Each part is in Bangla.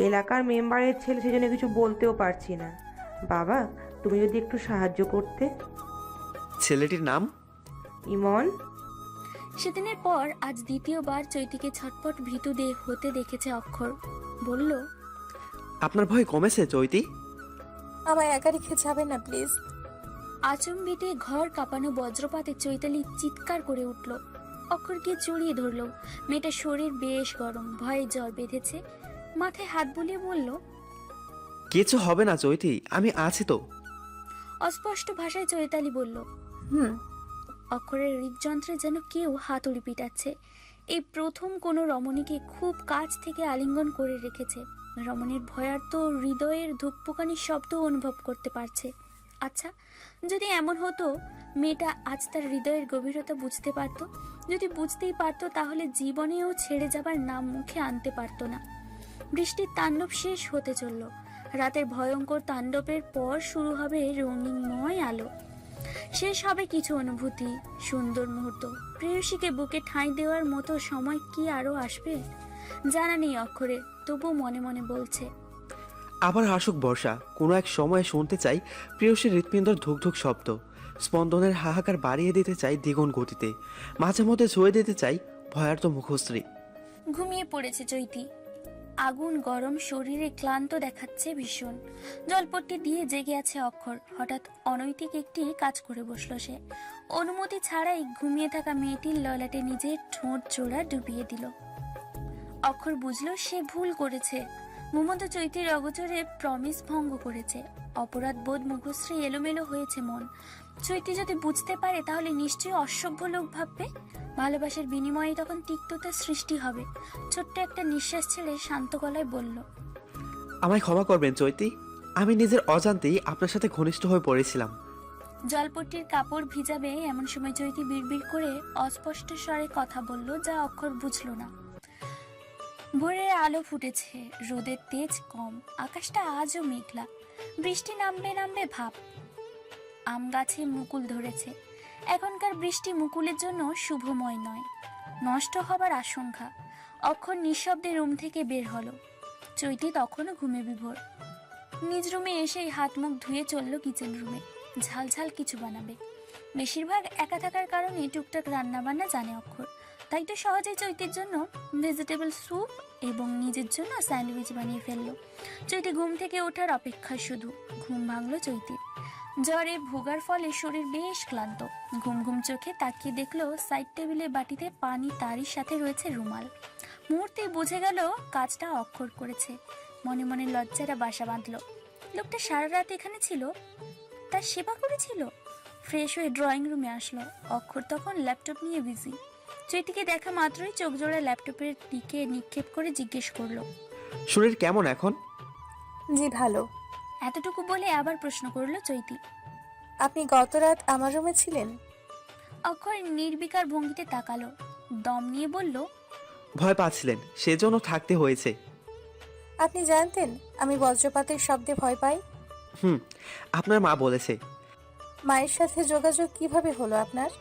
এলাকার মেম্বারের ছেলে, সেজন্য কিছু বলতেও পারছি না। বাবা, তুমি যদি একটু সাহায্য করতে। ছেলেটির নাম? ইমন। সেদিনের পর আজ দ্বিতীয়বার চৈতিকে ছটপট ভীতু হতে দেখেছে অক্ষর। বলল, আপনার ভয় কমেছে চৈতি? আমায় একা রেখে যাবেন না প্লিজ। আচম্বিতে ঘর কাঁপানো বজ্রপাতে চৈতালি চিৎকার করে উঠল। অক্ষরকে জড়িয়ে ধরল। মেয়েটার শরীর বেশ গরম, ভয়ে জ্বর বেঁধেছে। মাথায় হাত বুলিয়ে বলল, কিছু হবে না চৈতি, আমি আছি তো। অস্পষ্ট ভাষায় চৈতালি বলল, হুম। অক্ষরের হৃদযন্ত্রে যেন কেউ হাতুড়ি পিটাচ্ছে। এই প্রথম কোনো রমণীকে খুব কাছ থেকে আলিঙ্গন করে রেখেছে। রমণীর ভয়ার্ত হৃদয়ের ধুকপুকানির শব্দ অনুভব করতে পারছে। আচ্ছা, যদি এমন হতো মেয়েটা আজ তার হৃদয়ের গভীরতা বুঝতে পারত। যদি বুঝতেই পারত, তাহলে জীবনেও ছেড়ে যাবার নাম মুখে আনতে পারত না। বৃষ্টির তাণ্ডব শেষ হতে চলল। রাতের ভয়ঙ্কর তাণ্ডবের পর শুরু হবে রঙিনময় আলো। শেষ হবে কিছু অনুভূতি, সুন্দর মুহূর্ত। প্রেয়সীকে বুকে ঠাঁই দেওয়ার মতো সময় কি আরো আসবে জানা নেই অক্ষরে, তবু মনে মনে বলছে, আবার আসুক বর্ষা। কোনো এক সময়ে শুনতে চাই প্রেয়সীর হৃৎপিণ্ডর ধুকধুক শব্দ। স্পন্দনের হাহাকার বাড়িয়ে দিতে চাই দ্বিগুণ গতিতে। মাঝে মধ্যে ছুঁয়ে দিতে চাই ভয়ার্ত মুখশ্রী। ঘুমিয়ে পড়েছে চৈতি। আগুন গরম শরীরে ক্লান্ত দেখাচ্ছে ভীষণ। জলপট্টি দিয়ে জেগে আছে অক্ষর। হঠাৎ অনৈতিক একটি কাজ করে বসল সে। অনুমতি ছাড়াই ঘুমিয়ে থাকা মেয়েটির ললাটে নিজের ঠোঁট জোড়া ডুবিয়ে দিল। অক্ষর বুঝল সে ভুল করেছে। মুমন্ত চৈতির অগোচরে প্রমিস ভঙ্গ করেছে। অপরাধ বোধ মুখশ্রী এলোমেলো হয়েছে মন। চৈতি যদি বুঝতে পারে, তাহলে নিশ্চয়ই অসভ্য লোক ভাববে। ভালোবাসার বিনিময়ে তখন তিক্ততার সৃষ্টি হবে। ছোট্ট একটা নিঃশ্বাস ছেড়ে শান্ত গলায় বলল, আমায় ক্ষমা করবেন চৈতি, আমি নিজের অজান্তেই আপনার সাথে ঘনিষ্ঠ হয়ে পড়েছিলাম। জলপট্টির কাপড় ভিজাবে এমন সময় চৈতি বিড়বিড় করে অস্পষ্ট স্বরে কথা বলল, যা অক্ষর বুঝল না। ভোরের আলো ফুটেছে, রোদের তেজ কম, আকাশটা আজও মেঘলা। বৃষ্টি নামবে নামবে ভাব। আম গাছে মুকুল ধরেছে। এখনকার বৃষ্টি মুকুলের জন্য শুভময় নয়, নষ্ট হবার আশঙ্কা। অক্ষর নিঃশব্দে রুম থেকে বের হলো। চৈতি তখনও ঘুমে বিভোর। নিজ রুমে এসেই হাত মুখ ধুয়ে চলল কিচেন রুমে। ঝালঝাল কিছু বানাবে। বেশিরভাগ একা থাকার কারণে টুকটাক রান্না বান্না জানে অক্ষর। তাই তো সহজেই চৈতির জন্য ভেজিটেবল স্যুপ এবং নিজের জন্য স্যান্ডউইচ বানিয়ে ফেললো। চৈতি ঘুম থেকে ওঠার অপেক্ষা শুধু। ঘুম ভাঙলো চৈতির। জ্বরে ভোগার ফলে শরীর বেশ ক্লান্ত। ঘুম ঘুম চোখে তাকিয়ে দেখলো সাইড টেবিলে বাটিতে পানি, তারই সাথে রয়েছে রুমাল। মুহূর্তেই বুঝে গেল কাজটা অক্ষর করেছে। মনে মনে লজ্জারা বাসা বাঁধলো। লোকটা সারা রাত এখানে ছিল, তার সেবা করেছিল। ফ্রেশ হয়ে ড্রয়িং রুমে আসলো। অক্ষর তখন ল্যাপটপ নিয়ে বিজি। চৈতিকে দেখা মাত্রই চোখ জোড়া ল্যাপটপের দিকে নিক্ষেপ করে জিজ্ঞেস করলো, শরীর কেমন এখন? জি ভালো। এতটুকু বলে আবার প্রশ্ন করলো চৈতি। আপনি গত রাত আমার রুমে ছিলেন? অক্ষয় নির্বিকার ভঙ্গিতে তাকালো, দম নিয়ে বলল, ভয় পাচ্ছিলেন, সেজন্য থাকতে হয়েছে। আপনি জানতেন আমি বজ্রপাতের শব্দে ভয় পাই? হুম, আপনার মা বলেছে। মায়ের সাথে যোগাযোগ কিভাবে হলো আপনার?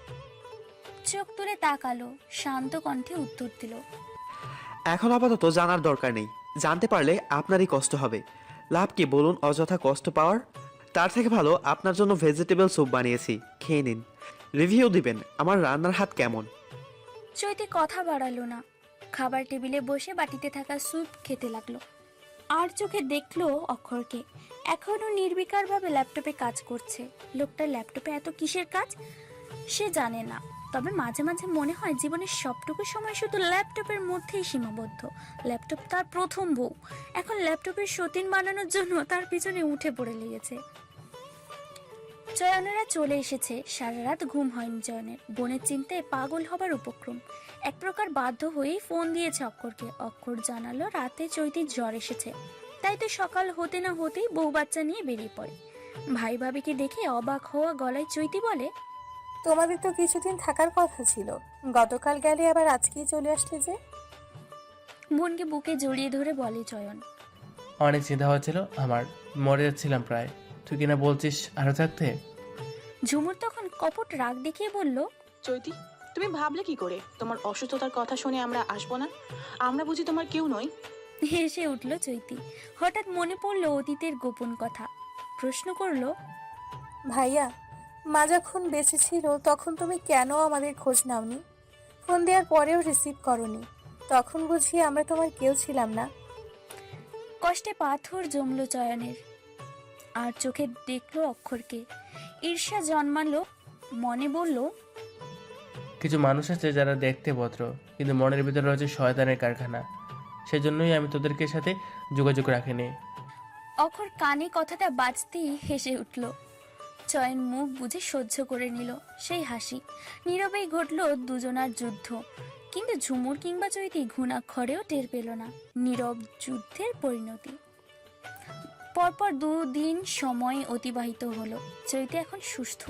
চোখ তুলে তাকালো, শান্ত কণ্ঠে উত্তর দিল, এখন আপাতত জানার দরকার নেই। জানতে পারলে আপনারই কষ্ট হবে। লাভ কি বলুন অযথা কষ্ট পাওয়ার? তার থেকে ভালো আপনার জন্য ভেজিটেবল স্যুপ বানিয়েছি, খেয়ে নিন। রিভিউ দিবেন আমার রান্নার হাত কেমন। চৈতি কথা বাড়ালো না। খাবার টেবিলে বসে বাটিতে থাকা স্যুপ খেতে লাগলো। আর চোখে দেখলো অক্ষরকে, এখনো নির্বিকারভাবে ল্যাপটপে কাজ করছে। লোকটার ল্যাপটপে এত কিসের কাজ সে জানে না, তবে মাঝে মাঝে মনে হয় জীবনের সবটুকু সময় শুধু ল্যাপটপের মধ্যেই সীমাবদ্ধ। ল্যাপটপ তার প্রথম বউ। এখন ল্যাপটপের সতীন বানানোর জন্য তার পিছনে উঠে পড়ে লেগেছে। চয়নেরা চলে এসেছে। সারা রাত ঘুম হয়নি চয়নের। বোনের চিন্তায় পাগল হবার উপক্রম। এক প্রকার বাধ্য হয়েই ফোন দিয়েছে অক্ষরকে। অক্ষর জানালো রাতে চৈতির জ্বর এসেছে। তাই তো সকাল হতে না হতেই বউ বাচ্চা নিয়ে বেরিয়ে পড়ে। ভাই ভাবিকে দেখে অবাক হওয়া গলায় চৈতি বলে, তোমাদের তো কিছুদিন থাকার কথা ছিল, গতকাল গেলে আবার আজকেই চলে আসলে যে? বোনকে বুকে জড়িয়ে ধরে বলে চয়ন, অনেক চিন্তা হচ্ছিল আমার, মরে যাচ্ছিলাম প্রায়। তুই কিনা বলছিস আরো থাকতে। ঝুমুর তখন কপট রাগ দেখিয়ে বলল, চৈতি, তুমি ভাবলে কি করে তোমার অসুস্থতার কথা শুনে আমরা আসবো না? আমরা বুঝি তোমার কেউ নই? হেসে উঠল চৈতি। হঠাৎ মনে পড়লো অতীতের গোপন কথা। প্রশ্ন করলো, ভাইয়া, মা যখন বেঁচে ছিল তখন তুমি কেন আমাদের খোঁজ নাওনি? ফোন দেওয়ার পরেও রিসিভ করনি। তখন বুঝি আমরা তোমার কেউ ছিলাম না? কষ্টে পাথর জমলো চয়নের, আর চোখে দেখলো অক্ষরকে। ঈর্ষা জন্মালো, মনে বলল, কিছু মানুষ আছে যারা দেখতে ভদ্র, কিন্তু মনের ভিতরে রয়েছে শয়তানের কারখানা। সেজন্যই আমি তোদেরকে সাথে যোগাযোগ রাখিনি। অক্ষর কানে কথাটা বাজতেই হেসে উঠল। চয়ন মুখ বুঝে সহ্য করে নিল সেই হাসি। নীরবেই ঘটল দুজনার যুদ্ধ, কিন্তু ঝুমুর কিংবা চৈতি ঘুণাক্ষরেও টের পেল না নীরব যুদ্ধের পরিণতি। পরপর 2 দিন সময় অতিবাহিত হলো। চৈতি এখন সুস্থ।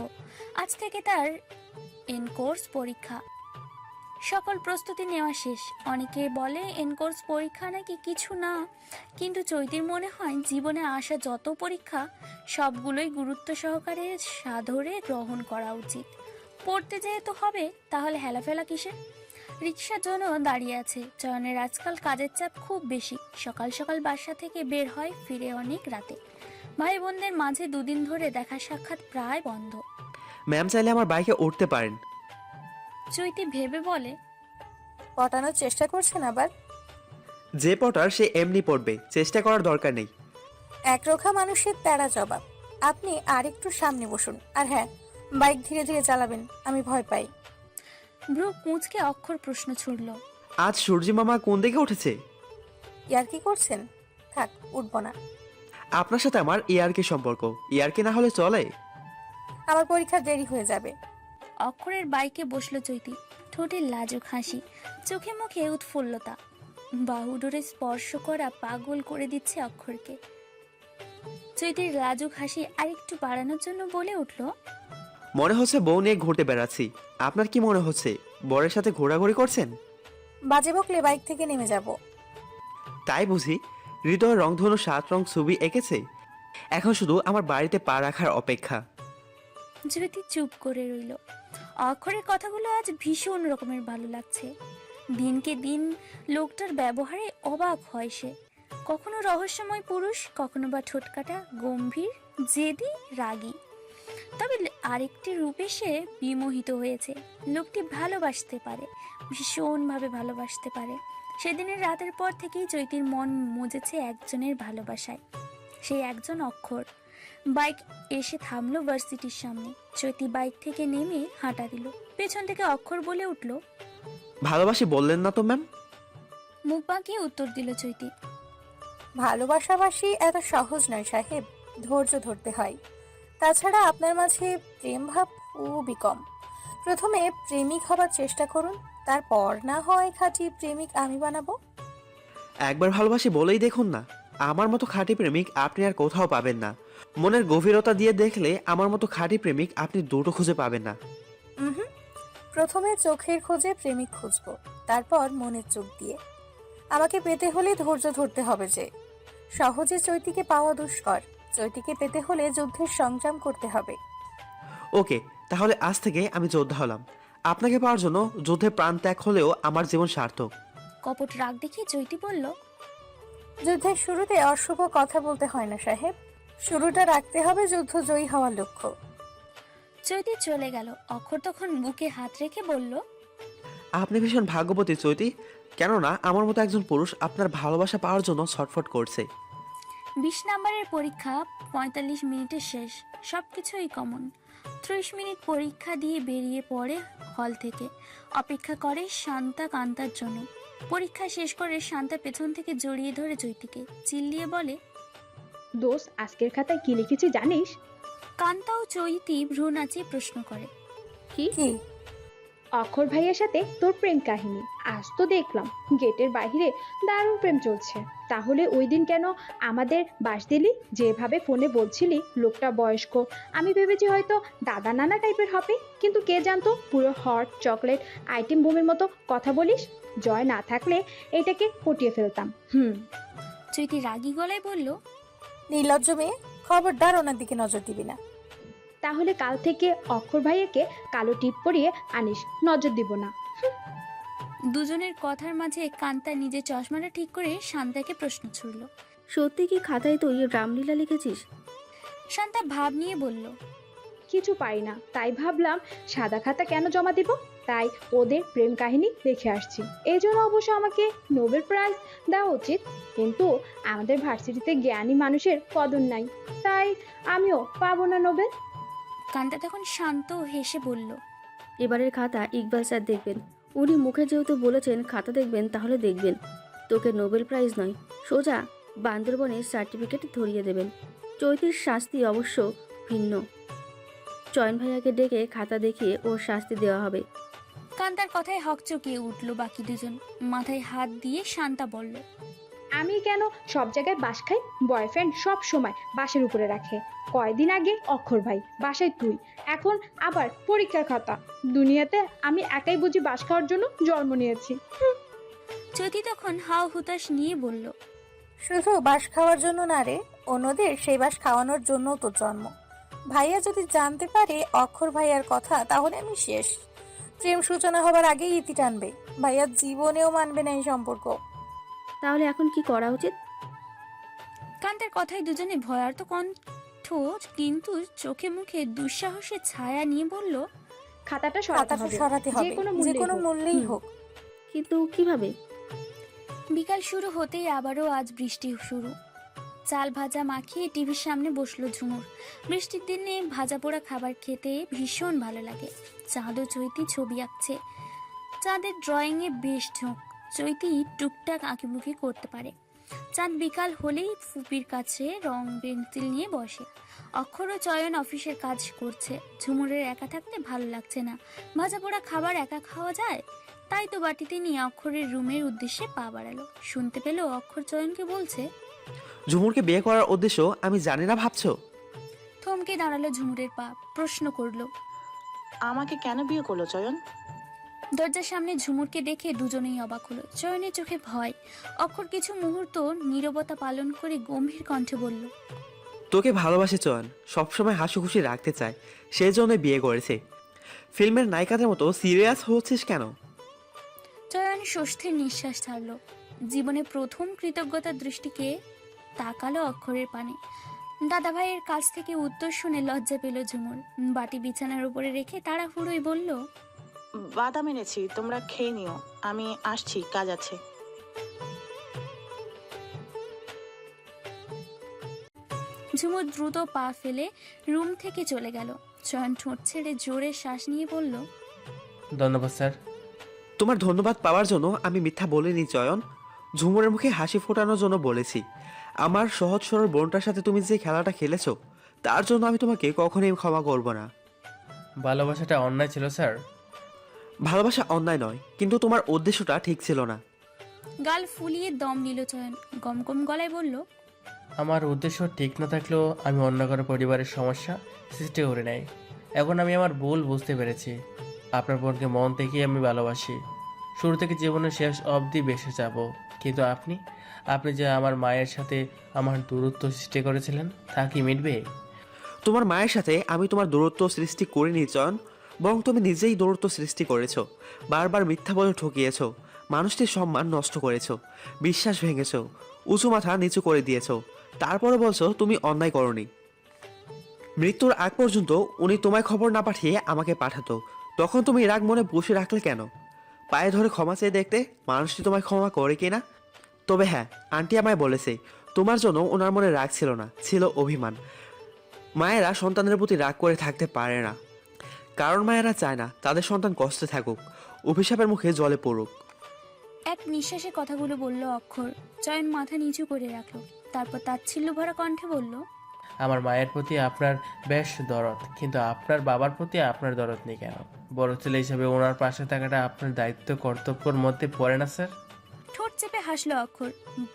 আজ থেকে তার এনকোর্স পরীক্ষা। সকল প্রস্তুতি নেওয়া শেষ। অনেকে বলে এনকোর্স পরীক্ষা নাকি কিছু না, কিন্তু চৈতির মনে হয় জীবনে আসা যত পরীক্ষা সবগুলোই গুরুত্ব সহকারে সাদরে গ্রহণ করা উচিত। পড়তে যেহেতু হবে, তাহলে হেলাফেলা কিসের? রিক্সার জন্য দাঁড়িয়ে আছে। চয়নের আজকাল কাজের চাপ খুব বেশি। সকাল সকাল বাসা থেকে বের হয়, ফিরে অনেক রাতে। ভাই বোনদের মাঝে 2 দিন ধরে দেখা সাক্ষাৎ প্রায় বন্ধ। ম্যাম চাইলে আমার বাইকে উঠতে পারেন। চৈতি ভেবে বলে, পটানোর চেষ্টা করছেন আবার? যে পটার সে এমনি পড়বে, চেষ্টা করার দরকার নেই। একরোখা মানুষের তেড়া জবাব। আপনি আরেকটু সামনে বসুন, আর হ্যাঁ, বাইক ধীরে ধীরে চালাবেন, আমি ভয় পাই। ভ্রু কুঁচকে অক্ষর প্রশ্ন ছুড়ল। আজ সূর্যি মামা কোন দিকে উঠেছে? ইয়ার কি করছেন? থাক, উঠবো না। আপনার সাথে আমার ইয়ারকি সম্পর্ক, ইয়ারকি না হলে চলে? আমার পরীক্ষা দেরি হয়ে যাবে। অক্ষরের বাইকে বসলো চৈতি। ঠোঁটে লাজুক হাসি, চোখে মুখে উৎফুল্লতা। বাহু ধরে স্পর্শ করা পাগল করে দিচ্ছে অক্ষরকে। চৈতির লাজুক হাসি আরেকটু বাড়ানোর জন্য বলে উঠল, মনে হচ্ছে বউ নিয়ে ঘুরতে বেড়াচ্ছি। আপনার কি মনে হচ্ছে বরের সাথে ঘোরাঘুরি করছেন? বাজে বকলে বাইক থেকে নেমে যাব। তাই বুঝি? হৃদয়ের রংধনু 7 রং ছবি এঁকেছে, এখন শুধু আমার বাড়িতে পা রাখার অপেক্ষা। চৈতি চুপ করে রইল। অক্ষরের কথাগুলো আজ ভীষণ রকমের ভালো লাগছে। দিনকে দিন লোকটার ব্যবহারে অবাক হয় সে। কখনো রহস্যময় পুরুষ, কখনো বা ঠোঁটকাটা, গম্ভীর, জেদি, রাগী। তবে আরেকটি রূপে সে বিমোহিত হয়েছে। লোকটি ভালোবাসতে পারে, ভীষণভাবে ভালোবাসতে পারে। সেদিনের রাতের পর থেকেই চৈতির মন মজেছে একজনের ভালোবাসায়। সেই একজন অক্ষর। বাইক এসে থামলো ভার্সিটির সামনে। চৈতি বাইক থেকে নেমে হাঁটা দিল। পেছন থেকে অক্ষর বলে উঠল, ভালোবাসি বললেন না তো ম্যাম? মুখ বাঁকিয়ে উত্তর দিল চৈতি। ভালোবাসাবাসি এত সহজ নয় সাহেব, ধৈর্য ধরতে হয়। তাছাড়া আপনার মাঝে প্রেম ভাব খুবই কম। প্রথমে প্রেমিক হবার চেষ্টা করুন, তারপর না হয় খাঁটি প্রেমিক আমি বানাবো। একবার ভালোবাসি বলেই দেখুন না, আমার মতো খাঁটি প্রেমিক আপনি আর কোথাও পাবেন না। মনের গভীরতা দিয়ে দেখলে আমার মতো খাঁটি প্রেমিক আপনি দুটো খুঁজে পাবেন না। হুম, প্রথমে চোখের খোঁজে প্রেমিক খুঁজবো, তারপর মনের চোখ দিয়ে। আমাকে পেতে হলে ধৈর্য ধরতে হবে যে। সহজে চৈতিকে পাওয়া দুষ্কর। চৈতিকে পেতে হলে যুদ্ধের সংগ্রাম করতে হবে। ওকে, তাহলে আজ থেকে আমি যোদ্ধা হলাম। আপনাকে পাওয়ার জন্য যুদ্ধে প্রাণ ত্যাগ হলেও আমার জীবন সার্থক। কপট রাগ দেখিয়ে চৈতি বলল, যুদ্ধের শুরুতে অশুভ কথা বলতে হয় না সাহেব, শুরুটা রাখতে হবে যুদ্ধ জয়ী হওয়ার লক্ষ্য। চৈতি চলে গেল। অক্ষর তখন বুকে হাত রেখে বলল, আপনি ভীষণ ভাগ্যবতী চৈতি, কেননা আমার মতো একজন পুরুষ আপনার ভালোবাসা পাওয়ার জন্য ছটফট করছে। 20 নাম্বারের পরীক্ষা 45 মিনিটে শেষ। সবকিছুই কমন। 30 মিনিট পরীক্ষা দিয়ে বেরিয়ে পড়ে হল থেকে। অপেক্ষা করে শান্তা কান্তার জন্য। পরীক্ষা শেষ করে শান্তা পেছন থেকে জড়িয়ে ধরে চৈতিকে, চিল্লিয়ে বলে, দোস্ত, আজকের খাতায় কি লিখেছি জানিস? কান্তা ও চৈতি ভ্রু নাচিয়ে প্রশ্ন করে, কি? কি? অক্ষর ভাইয়ের সাথে তোর প্রেম কাহিনী। আজ তো দেখলাম গেটের বাইরে দারুণ প্রেম চলছে। তাহলে ওই দিন কেন আমাদের বাস দিলি? যেভাবে ফোনে বলছিলি লোকটা বয়স্ক, আমি ভেবেছি হয়তো দাদা নানা টাইপের হবে, কিন্তু কে জানতো পুরো হট চকলেট আইটেম বোমের মতো কথা বলিস। জয় না থাকলে এটাকে পটিয়ে ফেলতাম। চৈতি রাগী গলায় বলল, নির্লজ্জ মেয়ে, খবরদার ওনার দিকে নজর দিবি না। তাহলে কাল থেকে অক্ষর ভাইয়াকে কালো টিপ পরিয়ে আনিস, নজর দিব না। দুজনের কথার মাঝে কান্তা নিজের চশমাটা ঠিক করে শান্তাকে প্রশ্ন ছুড়ল। সত্যি কি খাতায় তুই রামলীলা লিখেছিস? শান্তা ভাব নিয়ে বলল, কিছু পাই না, তাই ভাবলাম সাদা খাতা কেন জমা দিব, তাই ওদের প্রেম কাহিনী লিখে আসছি। এই জন্য অবশ্য আমাকে নোবেল প্রাইজ দেওয়া উচিত, কিন্তু আমাদের ভার্সিটিতে জ্ঞানী মানুষের কদর নাই, তাই আমিও পাবো না নোবেল। কান্তা তখন শান্ত হেসে বলল, এবারের খাতা ইকবাল স্যার দেখবেন। উনি মুখে যেহেতু বলেছেন খাতা দেখবেন, তাহলে দেখবেন। তোকে নোবেল প্রাইজ নয়, সোজা বান্দরবনের সার্টিফিকেট ধরিয়ে দেবেন। চৈতির শাস্তি অবশ্য ভিন্ন। চয়ন ভাইয়াকে ডেকে খাতা দেখিয়ে ওর শাস্তি দেওয়া হবে। কান্তার কথায় হকচকিয়ে উঠল বাকি দুজন। মাথায় হাত দিয়ে শান্তা বলল, আমি কেন সব জায়গায় বাস খাই? বয়ফ্রেন্ড সব সময় বাসের উপরে রাখে। কয়দিন আগে অক্ষর ভাই, বাসায় তুই, এখন আবার পরীক্ষার খাতা। দুনিয়াতে আমি একাই বুঝি বাস খাওয়ার জন্য জন্ম নিয়েছি। চৈতি তখন হাও হুতাশ নিয়ে বলল, শুধু বাস খাওয়ার জন্য না রে, অন্যদের সেই বাস খাওয়ানোর জন্য তো জন্ম। ভাইয়া যদি জানতে পারে অক্ষর ভাইয়ার কথা, তাহলে আমি শেষ। প্রেম সূচনা হবার আগেই ইতি টানবে। ভাইয়া জীবনেও মানবে না এই সম্পর্ক। তাহলে এখন কি করা উচিত? কান্তার কথায় দুজনে ভয়ার্ত কণ্ঠ কিন্তু চোখে মুখে দুঃসাহসের ছায়া নিয়ে বলল, খাতাটা খাতাটা সরাতে হবে, যে কোনো মূল্যেই হোক। কিন্তু কিভাবে? বিকাল শুরু হতেই আবারও আজ বৃষ্টি শুরু। চাল ভাজা মাখিয়ে টিভির সামনে বসলো ঝুমুর। বৃষ্টির দিনে ভাজা পোড়া খাবার খেতে ভীষণ ভালো লাগে। চাঁদ ও চৈতি ছবি আঁকছে। চাঁদের ড্রয়িংয়ে বেশ ঝোঁক। চৈতি টুকটাক আঁকিবুকি করতে পারে। চাঁদ বিকাল হলেই ফুপির কাছে রং পেন্সিল নিয়ে বসে। অক্ষর ও চয়ন অফিসের কাজ করছে। ঝুমুরের একা থাকতে ভালো লাগছে না। ভাজা পোড়া খাবার একা খাওয়া যায়? তাই তো বাটিতে নিয়ে অক্ষরের রুমের উদ্দেশ্যে পা বাড়ালো। শুনতে পেল অক্ষর চয়নকে বলছে, ঝুমুরকে বিয়ে করার উদ্দেশ্য আমি জানি না ভাবছো? থমকে দাঁড়ালো ঝুমুরের পা। প্রশ্ন করলো, আমাকে কেন বিয়ে করলো চয়ন? দরজার সামনে ঝুমুরকে দেখে দুজনেই অবাক হলো। চয়নের চোখে ভয়। অক্ষর কিছু মুহূর্ত নীরবতা পালন করে গম্ভীর কণ্ঠে বলল, তোকে ভালোবাসে চয়ন, সবসময় হাসি খুশি রাখতে চায়, সেই জন্য বিয়ে করেছে। ফিল্মের নায়িকাদের মতো সিরিয়াস হচ্ছিস কেন? চয়ন স্বস্তির নিঃশ্বাস ছাড়ল। জীবনে প্রথম কৃতজ্ঞতার দৃষ্টিকে তাকালো অক্ষরের পানে। দাদা ভাইয়ের কাছ থেকে উত্তর শুনে লজ্জা পেল ঝুমুর। বাটি বিছানার উপরে রেখে তাড়াহুড়োই বলল, বাদাম এনেছি, তোমরা খেয়ে নিও, আমি আসছি, কাজ আছে। ঝুমুর দ্রুত পা ফেলে রুম থেকে চলে গেল। চয়ন ঠোঁট ছেড়ে জোরে শ্বাস নিয়ে বলল, ধন্যবাদ স্যার। তোমার ধন্যবাদ পাওয়ার জন্য আমি মিথ্যা বলিনি চয়ন। ঝুমুরের মুখে হাসি ফোটানোর জন্য বলেছি। আমার সহজ সরল বোনটার সাথে তুমি যে খেলাটা খেলেছো, তার জন্য আমি তোমাকে কখনোই ক্ষমা করব না। ভালোবাসাটা অন্যায় ছিল স্যার। ভালোবাসা অন্যায় নয়, কিন্তু তোমার উদ্দেশ্যটা ঠিক ছিল না। গাল ফুলিয়ে দম নিল চয়ন। গমগম গলায় বলল, আমার উদ্দেশ্য ঠিক না থাকলেও আমি অন্য কারো পরিবারের সমস্যা সৃষ্টি করে নাই। এখন আমি আমার ভুল বুঝতে পেরেছি। আপনার বোনকে মন থেকেই আমি ভালোবাসি। শুরু থেকে জীবনের শেষ অবধি বেসে যাব। কিন্তু আপনি যে আমার মায়ের সাথে আমার দূরত্ব সৃষ্টি করেছিলেন, তা কি মিটবে? তোমার মায়ের সাথে আমি তোমার দূরত্ব সৃষ্টি করিনি চয়ন, বরং তুমি নিজেই দূরত্ব সৃষ্টি করেছো। বারবার মিথ্যা বলে ঠকিয়েছো, মানুষটির সম্মান নষ্ট করেছো, বিশ্বাস ভেঙেছো, উঁচু মাথা নিচু করে দিয়েছো। তারপরে বলছো তুমি অন্যায় করনি। মৃত্যুর আগ পর্যন্ত উনি তোমায় খবর না পাঠিয়ে আমাকে পাঠাতো, তখন তুমি রাগ মনে বসে রাখলে কেন? পায়ে ধরে ক্ষমা চেয়ে দেখতে মানুষটি তোমায় ক্ষমা করে কিনা। তবে হ্যাঁ, আন্টি আমায় বলেছে তোমার জন্য ওনার মনে রাগ ছিল না, ছিল অভিমান। মায়েরা সন্তানের প্রতি রাগ করে থাকতে পারে না, কারণ মায়েরা চায় না তাদের সন্তান কষ্টে থাকুক, অভিশাপের মুখে জলে পড়ুক। এক নিঃশ্বাসে কথাগুলো বলল অক্ষর। চয়ন মাথা নিচু করে রাখলো। তারপর তাচ্ছিল্য ভরা কণ্ঠে বলল, আমার মায়ের প্রতি আপনার বেশ দরদ, কিন্তু আপনার বাবার প্রতি আপনার দরদ নেই কেন? বড় ছেলে হিসেবে ওনার পাশে থাকাটা আপনার দায়িত্ব কর্তব্যের মধ্যে পড়ে না স্যার? ঠোঁট চেপে হাসলো অক্ষর।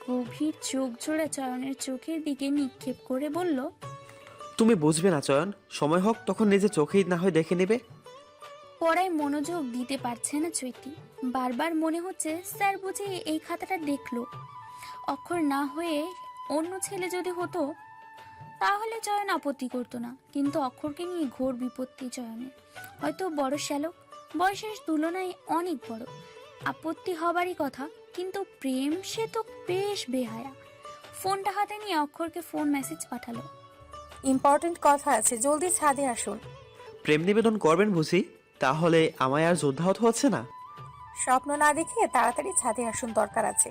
গভীর চোখ জোড়া চয়নের চোখের দিকে নিক্ষেপ করে বলল, তুমি বুঝবে না চয়ন, সময় হোক তখন নিজে চোখেই না হয় দেখে নেবে। পড়ায় মনোযোগ দিতে পারছে না চৈতি। বারবার মনে হচ্ছে স্যার বুঝি এই খাতাটা দেখলো। অক্ষর না হয়ে অন্য ছেলে যদি হতো তাহলে চয়ন আপত্তি করতো না, কিন্তু অক্ষরকে নিয়ে ঘোর বিপত্তি চয়নের। হয়তো বড় শ্যালক, বয়সের তুলনায় অনেক বড়। আপত্তি হবারই কথা, কিন্তু প্রেম সে তো বেশ বেহায়া। ফোনটা হাতে নিয়ে অক্ষরকে ফোন মেসেজ পাঠালো। ইম্পর্টেন্ট কথা আছে, জলদি ছাদে আসুন। প্রেম নিবেদন করবেন বুঝি? তাহলে আমায় আর যোদ্ধা হতে হচ্ছে না। স্বপ্ন না দেখে তাড়াতাড়ি ছাদে আসুন, দরকার আছে।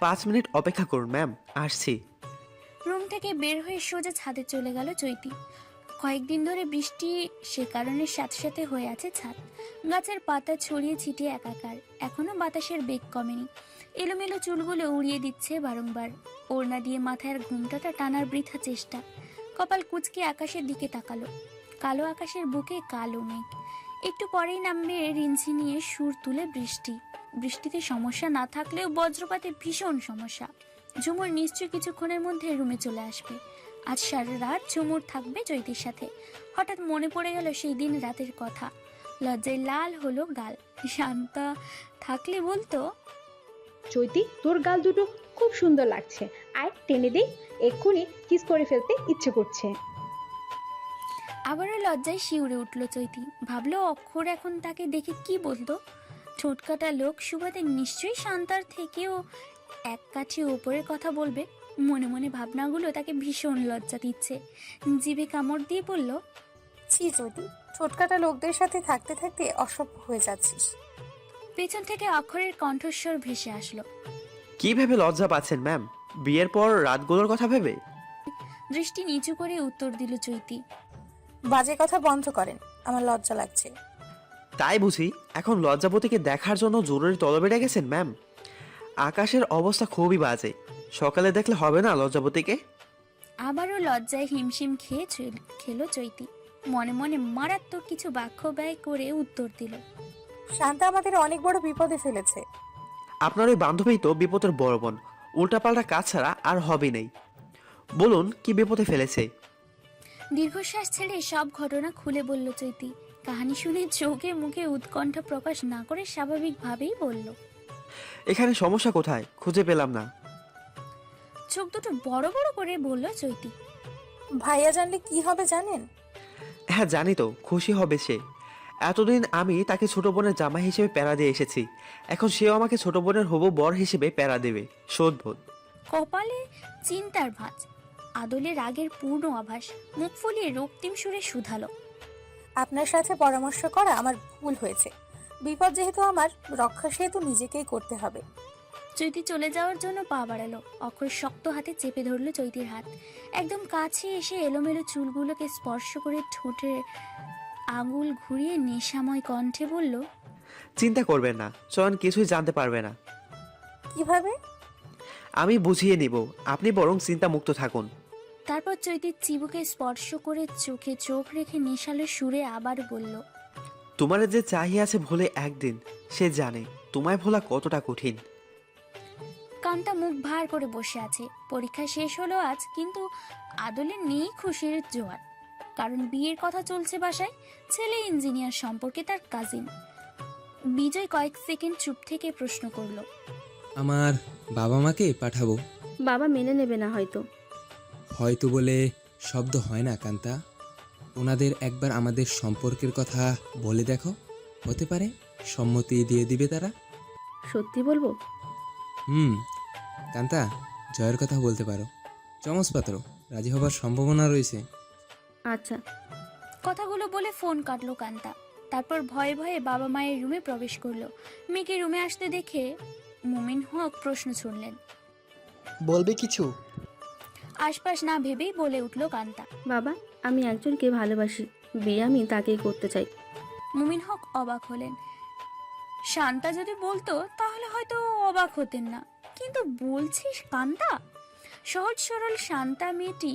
5 মিনিট অপেক্ষা করুন ম্যাম, আসছি। রুম থেকে বের হয়ে সোজা ছাদে চলে গেল চৈতি। কয়েকদিন ধরে বৃষ্টি, সে কারণে সাথে সাথে হয়ে আছে ছাদ। গাছের পাতা ছড়িয়ে ছিটিয়ে একাকার, এখনো বাতাসের বেগ কমেনি। এলোমেলো চুলগুলো উড়িয়ে দিচ্ছে বারংবার। ওড়না দিয়ে মাথার ঘুমটাটা টানার বৃথা চেষ্টা। কপাল কুঁচকে আকাশের দিকে তাকালো। কালো আকাশের বুকে কালো মেঘ। একটু পরেই নামবে রিঞ্ঝি নিয়ে সুর তুলে বৃষ্টি। বৃষ্টিতে সমস্যা না থাকলেও বজ্রপাতে ভীষণ সমস্যা। ঝুমুর নিশ্চয়ই কিছুক্ষণের মধ্যে রুমে চলে আসবে। আজ সারা রাত ঝুমুর থাকবে চৈতির সাথে। হঠাৎ মনে পড়ে গেল সেই দিন রাতের কথা। লজ্জায় লাল হলো গাল। শান্তা থাকলে বলতো, চৈতি, তোর গাল দুটো খুব সুন্দর লাগছে, আয় টেনে দেই, এক্ষুনি কিস করে ফেলতে ইচ্ছে করছে। আবারও লজ্জায় শিউরে উঠল চৈতি। ভাবলো অক্ষর এখন তাকে দেখে কি বলতো। ঠোঁটকাটা লোক সুবাদে নিশ্চয়ই শান্তার থেকেও এক কাঠি ওপরের কথা বলবে। মনে মনে ভাবনাগুলো তাকে ভীষণ লজ্জা দিচ্ছে। জিভে কামড় দিয়ে বলল, ছি জ্যোতি, ছোটকাটা লোকদের সাথে থাকতে থাকতে অসভ্য হয়ে যাচ্ছিস। পেছন থেকে অক্ষরের কণ্ঠস্বর ভেসে আসলো। কি ভেবে লজ্জা পাচ্ছেন ম্যাম? বিয়ের পর রাতগুলোর কথা ভেবে? দৃষ্টি নিচু করে উত্তর দিল চৈতি। বাজে কথা বন্ধ করেন, আমার লজ্জা লাগছে। তাই বুঝি এখন লজ্জাবতীকে দেখার জন্য জরুরি তলবে ডেকেছেন ম্যাম? আকাশের অবস্থা খুবই বাজে, সকালে দেখলে হবে না লজ্জাবতীকে? আবারও লজ্জায় হিমশিম খেয়ে খেলো চৈতি। মনে মনে মারাত্মক কিছু বাক্য ব্যয় করে উত্তর দিল, শান্তা আমাদের অনেক বড় বিপদে ফেলেছে। আপনার ওই বান্ধবী তো বিপদের বড় বোন, উল্টাপাল্টা কাজ ছাড়া আর হবি নেই। বলুন কি বিপদে ফেলেছে? দীর্ঘশ্বাস ছেড়ে সব ঘটনা খুলে বলল চৈতি। কাহিনী শুনে চোখে মুখে উৎকণ্ঠা প্রকাশ না করে স্বাভাবিকভাবেই বলল, এখানে সমস্যা কোথায় খুঁজে পেলাম না। চোখ দুটো বড় বড় করে বলল চৈতি। ভাইয়া জানলে কি হবে জানেন? হ্যাঁ জানি তো, খুশি হবে সে। এতদিন আমি তাকে ছোট বোনের জামাই হিসেবে প্যারা দিয়ে এসেছি, এখন সেও আমাকে ছোট বোনের হবু বর হিসেবে প্যারা দেবে। শোধবোধ। কপালে চিন্তার ভাঁজ, আদলে রাগের পূর্ণ আভাস। মুখ ফুলিয়ে রক্তিম সুরে শুধালো, আপনার সাথে পরামর্শ করা আমার ভুল হয়েছে। বিপদ যেহেতু আমার, রক্ষা সেহেতু নিজেকেই করতে হবে। চৈতি চলে যাওয়ার জন্য পা বাড়ালো। অক্ষর শক্ত হাতে চেপে ধরলো চৈতির হাত। একদম কাছে এসে এলোমেলো চুলগুলোকে স্পর্শ করে ঠোঁটের আঙুল ঘুরিয়ে নেশাময় কণ্ঠে বলল, চিন্তা করবেন না, চয়ন কিছুই জানতে পারবে না। কিভাবে? আমি বুঝিয়ে নিব, আপনি বরং চিন্তামুক্ত থাকুন। তারপর চৈতির চিবুকে স্পর্শ করে চোখে চোখ রেখে নেশালো সুরে আবার বলল, তোমার যে চাহিয়ে আছে ভুলে একদিন, সে জানে তোমায় ভোলা কতটা কঠিন। কান্তা মুখ ভার করে বসে আছে। পরীক্ষা শেষ হলো আজ, কিন্তু আদলে নেই খুশির জোয়ার। কারণ বিয়ের কথা চলছে বাসায়। ছেলে ইঞ্জিনিয়ার, সম্পর্কে তার কাজিন। বিজয় কয়েক সেকেন্ড চুপ থেকে প্রশ্ন করলো, আমার বাবা মাকে পাঠাবো? বাবা মেনে নেবে না হয়তো। হয়তো বলে শব্দ হয় না কান্তা। ওনাদের একবার আমাদের সম্পর্কের কথা বলে দেখো, হতে পারে সম্মতি দিয়ে দিবে তারা। সত্যি বলবো? কান্তা, জয়ের কথা বলতে পারো। চমৎপাত্র রাজি হবার সম্ভাবনা রয়েছে। আচ্ছা। কথাগুলো বলে ফোন কাটলো কান্তা। তারপর ভয়ে ভয়ে বাবা মায়ের রুমে প্রবেশ করলো। মেয়েকে রুমে আসতে দেখে মুমিন হক প্রশ্ন ছুড়লেন, বলবে কিছু? আশপাশ না ভেবেই বলে উঠলো কান্তা, বাবা, আমি একজনকে ভালোবাসি, বিয়ে আমি তাকেই করতে চাই। মুমিন হক অবাক হলেন। শান্তা যদি বলতো তাহলে হয়তো অবাক হতেন না, কিন্তু বলছিস কান্তা? সহজ সরল শান্তা মেয়েটি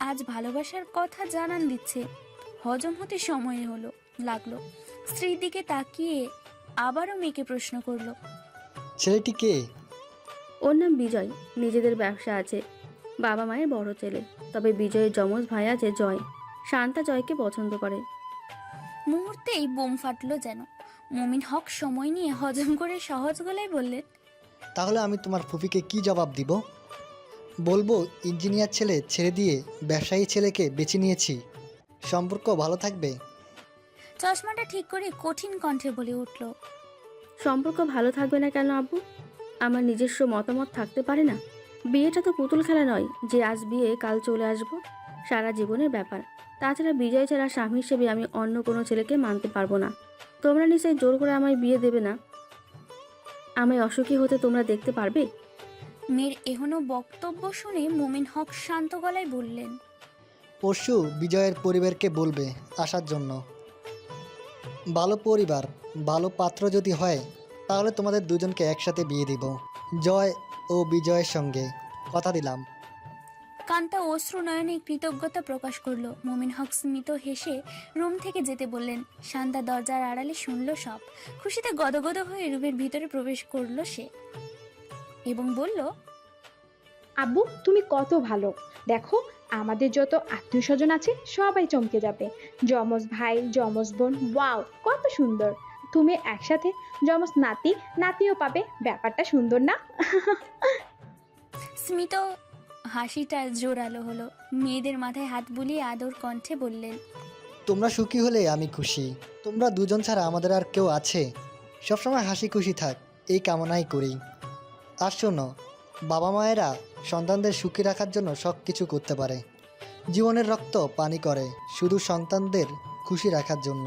আজ ভালোবাসার কথা জানান দিচ্ছে। হজম হতে সময় লাগলো। স্ত্রীর দিকে তাকিয়ে আবারও মেয়েকে প্রশ্ন করলো, ছেলেটি কে? ওর নাম বিজয়, নিজেদের ব্যবসা আছে, বাবা মায়ের বড় ছেলে। তবে বিজয়ের যমজ ভাই আছে জয়, শান্তা জয়কে পছন্দ করে। মুহূর্তেই বোম ফাটলো যেন। মুমিন হক সময় নিয়ে হজম করে সহজ গলায় বললেন, তাহলে আমি তোমার ফুপিকে কি জবাব দিব? বলবো ইঞ্জিনিয়ার ছেলে ছেড়ে দিয়ে ব্যবসায়ী ছেলেকে বেছে নিয়েছি, সম্পর্ক ভালো থাকবে। চশমাটা ঠিক করে কঠিন কণ্ঠে বলে উঠল, সম্পর্ক ভালো থাকবে না কেন আব্বু? আমার নিজস্ব মতামত থাকতে পারে না? বিয়েটা তো পুতুল খেলা নয় যে আজ বিয়ে কাল চলে আসবো। সারা জীবনের ব্যাপার। তাছাড়া বিজয় ছাড়া স্বামী হিসেবে আমি অন্য কোনো ছেলেকে মানতে পারবো না। তোমরা নিশ্চয়ই জোর করে আমায় বিয়ে দেবে না? আমায় অসুখী হতে তোমরা দেখতে পারবে? মেয়ের এহনো বক্তব্য শুনে মুমিন হক শান্ত গলায় বললেন, পরশু বিজয়ের পরিবারকে বলবে আসার জন্য। ভালো পরিবার, ভালো পাত্র যদি হয় তাহলে তোমাদের দুজনকে একসাথে বিয়ে দিব, জয় ও বিজয়ের সঙ্গে, কথা দিলাম। কান্তা অশ্রু নয়নে কৃতজ্ঞতা প্রকাশ করলো। মুমিন হক স্মিত হেসে রুম থেকে যেতে বললেন। শান্তা দরজার আড়ালে শুনল সব। খুশিতে গদগদ হয়ে রুমের ভিতরে প্রবেশ করলো সে এবং বলল, আব্বু তুমি কত ভালো। দেখো আমাদের যত আত্মীয় স্বজন আছে সবাই চমকে যাবে। যমজ ভাই, যমজ বোন, ওয়াও কত সুন্দর। তুমি একসাথে যমজ নাতি নাতিও পাবে, ব্যাপারটা সুন্দর না? স্মিত হাসিটা জোরালো হলো। মেয়েদের মাথায় হাত বুলিয়ে আদর কণ্ঠে বললেন, তোমরা সুখী হলে আমি খুশি। তোমরা দুজন ছাড়া আমাদের আর কেউ আছে? সবসময় হাসি খুশি থাক, এই কামনাই করি। আর শোনো, বাবা মায়েরা সন্তানদের সুখী রাখার জন্য সব কিছু করতে পারে। জীবনের রক্ত পানি করে শুধু সন্তানদের খুশি রাখার জন্য।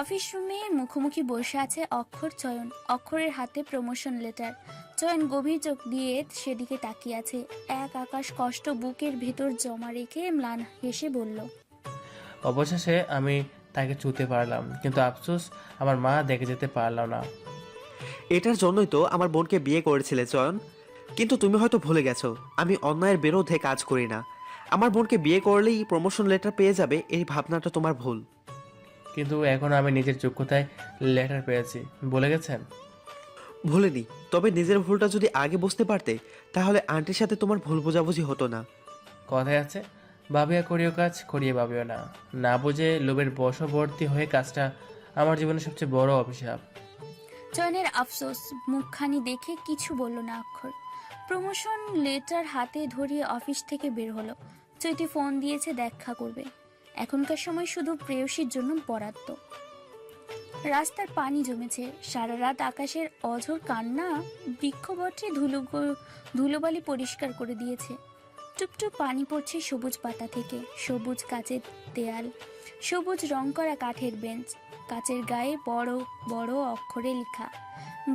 অফিস রুমে মুখোমুখি বসে আছে অক্ষর চয়ন। অক্ষরের হাতে প্রমোশন লেটার। চয়ন গভীর চোখ দিয়ে সেদিকে তাকিয়ে আছে। এক আকাশ কষ্ট বুকের ভেতর জমা রেখে ম্লান হেসে বলল, অবশেষে আমি তাকে ছুঁতে পারলাম, কিন্তু আফসোস আমার মা দেখে যেতে পারলাম না। এটার জন্যই তো আমার বোনকে বিয়ে করেছিলে চয়ন। কিন্তু তুমি হয়তো ভুলে গেছো, আমি অন্যায়ের বিরুদ্ধে কাজ করি না। আমার বোনকে বিয়ে করলেই প্রমোশন লেটার পেয়ে যাবে, এই ভাবনাটা তোমার ভুল। কিন্তু এখন আমি নিজের যোগ্যতায় লেটার পেয়েছি, বলে গেছেন। ভুলিনি, তবে নিজের ভুলটা যদি আগে বুঝতে পারতে তাহলে আন্টির সাথে তোমার ভুল বোঝাবুঝি হতো না। কথায় আছে, ভাবিয়া করিও কাজ, করিয়ে ভাবিও না। না বুঝে লোভের বশবর্তী হয়ে কাজটা আমার জীবনের সবচেয়ে বড় অভিশাপ। চয়নের আফসোস মুখখানি দেখে কিছু বলল না অক্ষর। প্রমোশন লেটার হাতে ধরিয়ে অফিস থেকে বের হলো। চৈতি ফোন দিয়েছে দেখা করবে। এখনকার সময় শুধু প্রেয়সীর জন্য বরাদ্দ। রাস্তার পানি জমেছে। সারা রাত আকাশের অঝোর কান্না বৃক্ষবটে ধুলোবালি পরিষ্কার করে দিয়েছে। টুপটুপ পানি পড়ছে সবুজ পাতা থেকে। সবুজ কাচের দেয়াল, সবুজ রং করা কাঠের বেঞ্চ, কাচের গায়ে বড় বড় অক্ষরে লেখা,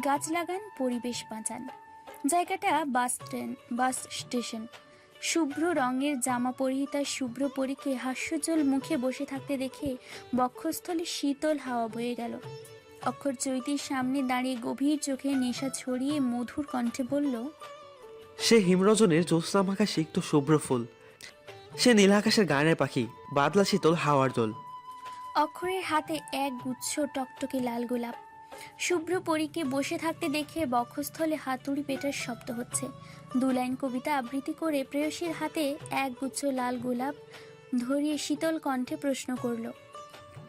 গাছ লাগান, পরিবেশ বাঁচান। জায়গাটা বাস স্টেশন। শুভ্র রঙের জামা পরিহিতা শুভ্র পরীকে হাস্যজ্জ্বল মুখে বসে থাকতে দেখে বক্ষস্থলে শীতল হাওয়া বয়ে গেল। অক্ষর চৈতির সামনে দাঁড়িয়ে গভীর চোখে নেশা ছড়িয়ে মধুর কণ্ঠে বলল, সে হিমরজনের জ্যোৎস্নামাখা সিক্ত শুভ্র ফুল, সে নীল আকাশের গানের পাখি, বাদলা শীতল হাওয়ার দোল। অক্ষরের হাতে এক গুচ্ছ টকটকে লাল গোলাপ। শুভ্র পরীকে বসে থাকতে দেখে বক্ষস্থলে হাতুড়ি পেটার শব্দ হচ্ছে। 2 লাইন কবিতা আবৃত্তি করে প্রেয়সীর হাতে এক গুচ্ছ লাল গোলাপ ধরিয়ে শীতল কণ্ঠে প্রশ্ন করল,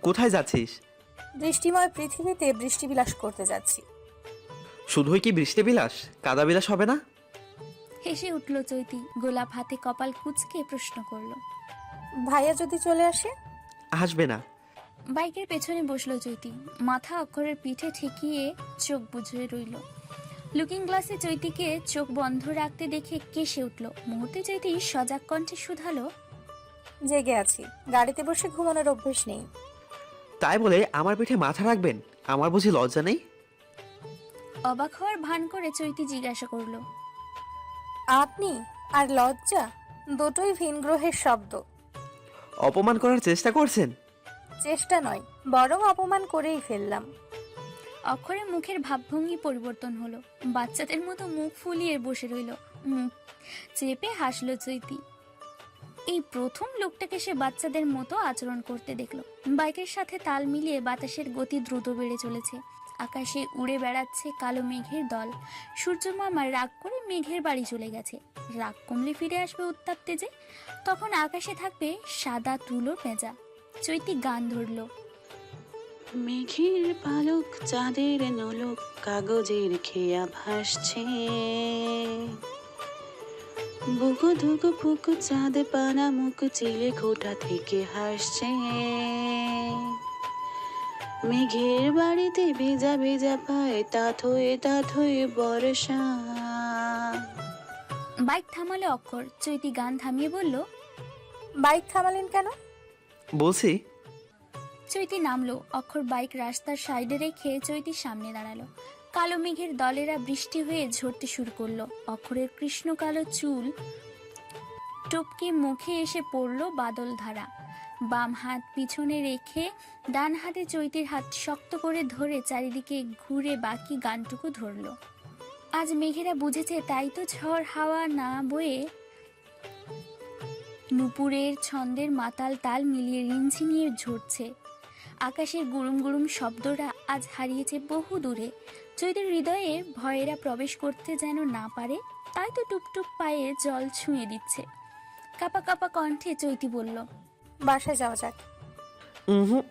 কোথায় যাচ্ছিস? বৃষ্টিময় পৃথিবীতে বৃষ্টিবিলাস করতে যাচ্ছি। শুধুই কি বৃষ্টি বিলাস, কাদা বিলাস হবে না? হেসে উঠল চৈতি। গোলাপ হাতে কপাল কুঁচকে প্রশ্ন করল, ভাইয়া যদি চলে আসে? আসবে না। বাইকের পেছনে বসলো চৈতি। মাথা অক্ষরের পিঠে ঠেকিয়ে চোখ বুজে রইল। লুকিং গ্লাসে চৈতিকে চোখ বন্ধ রাখতে দেখে কেসে উঠল। মুহূর্তে চৈতি সজাগ কণ্ঠে শুধালো, জেগে আছি, গাড়িতে বসে ঘুমানোর অভ্যেস নেই। তাই বলে আমার পিঠে মাথা রাখবেন? আমার বুঝি লজ্জা নেই? অবাক হওয়ার ভান করে চৈতি জিজ্ঞাসা করলো, আপনি আর লজ্জা দুটোই ভিন গ্রহের শব্দ। অপমান করার চেষ্টা করছেন? চেষ্টা নয়, বরং অপমান করেই ফেললাম। অক্ষরের মুখের ভাবভঙ্গি পরিবর্তন হলো। বাচ্চাদের মতো মুখ ফুলিয়ে বসে রইল। মুখ চেপে হাসলো চৈতি। এই প্রথম লোকটাকে সে বাচ্চাদের মতো আচরণ করতে দেখলো। বাইকের সাথে তাল মিলিয়ে বাতাসের গতি দ্রুত বেড়ে চলেছে। আকাশে উড়ে বেড়াচ্ছে কালো মেঘের দল। সূর্যমামা রাগ করে মেঘের বাড়ি চলে গেছে। রাগ কমলে ফিরে আসবে উত্তাপ তেজে। তখন আকাশে থাকবে সাদা তুলোর পেঁজা। চৈতি গান ধরলো, মেঘের পালক চাঁদের নোলক কাগজের খেয়া ভাসছে, বুকু ধুকু ফুকু চাঁদ পানা মুখ চিলে খোটা থেকে হাসছে। মেঘের বাড়িতে ভেজা ভেজা পায় তাত হয়ে বর্ষা। বাইক থামালো অক্ষর। চৈতি গান থামিয়ে বলল, বাইক থামালেন কেন? বলছি চৈতি নামলো। অক্ষর বাইক রাস্তার সাইডে রেখে চৈতির সামনে দাঁড়ালো। কালো মেঘের দলেরা বৃষ্টি হয়ে ঝরতে শুরু করলো। অক্ষরের কৃষ্ণ কালো চুল টপকে মুখে এসে পড়লো বাদল ধারা। বাম হাত পিছনে রেখে ডান হাতে চৈতির হাত শক্ত করে ধরে চারিদিকে ঘুরে বাকি গানটুকু ধরলো। আজ মেঘেরা বুঝেছে, তাই তো ঝড় হাওয়া না বয়ে নুপুরের ছন্দের মাতাল তাল মিলিয়ে রিনঝিনিয়ে ঝরছে। আকাশের গুড়ুম গুড়ুম শব্দটা আজ হারিয়েছে বহু দূরে। চৈতির হৃদয়ে ভয়েরা প্রবেশ করতে যেন না পারে, তাই তো টুপটুপ পায়ে জল ছুঁয়ে দিচ্ছে। কাপা কাপা কণ্ঠে চৈতি বলল, বাসায় যাওয়া যাক। হুম,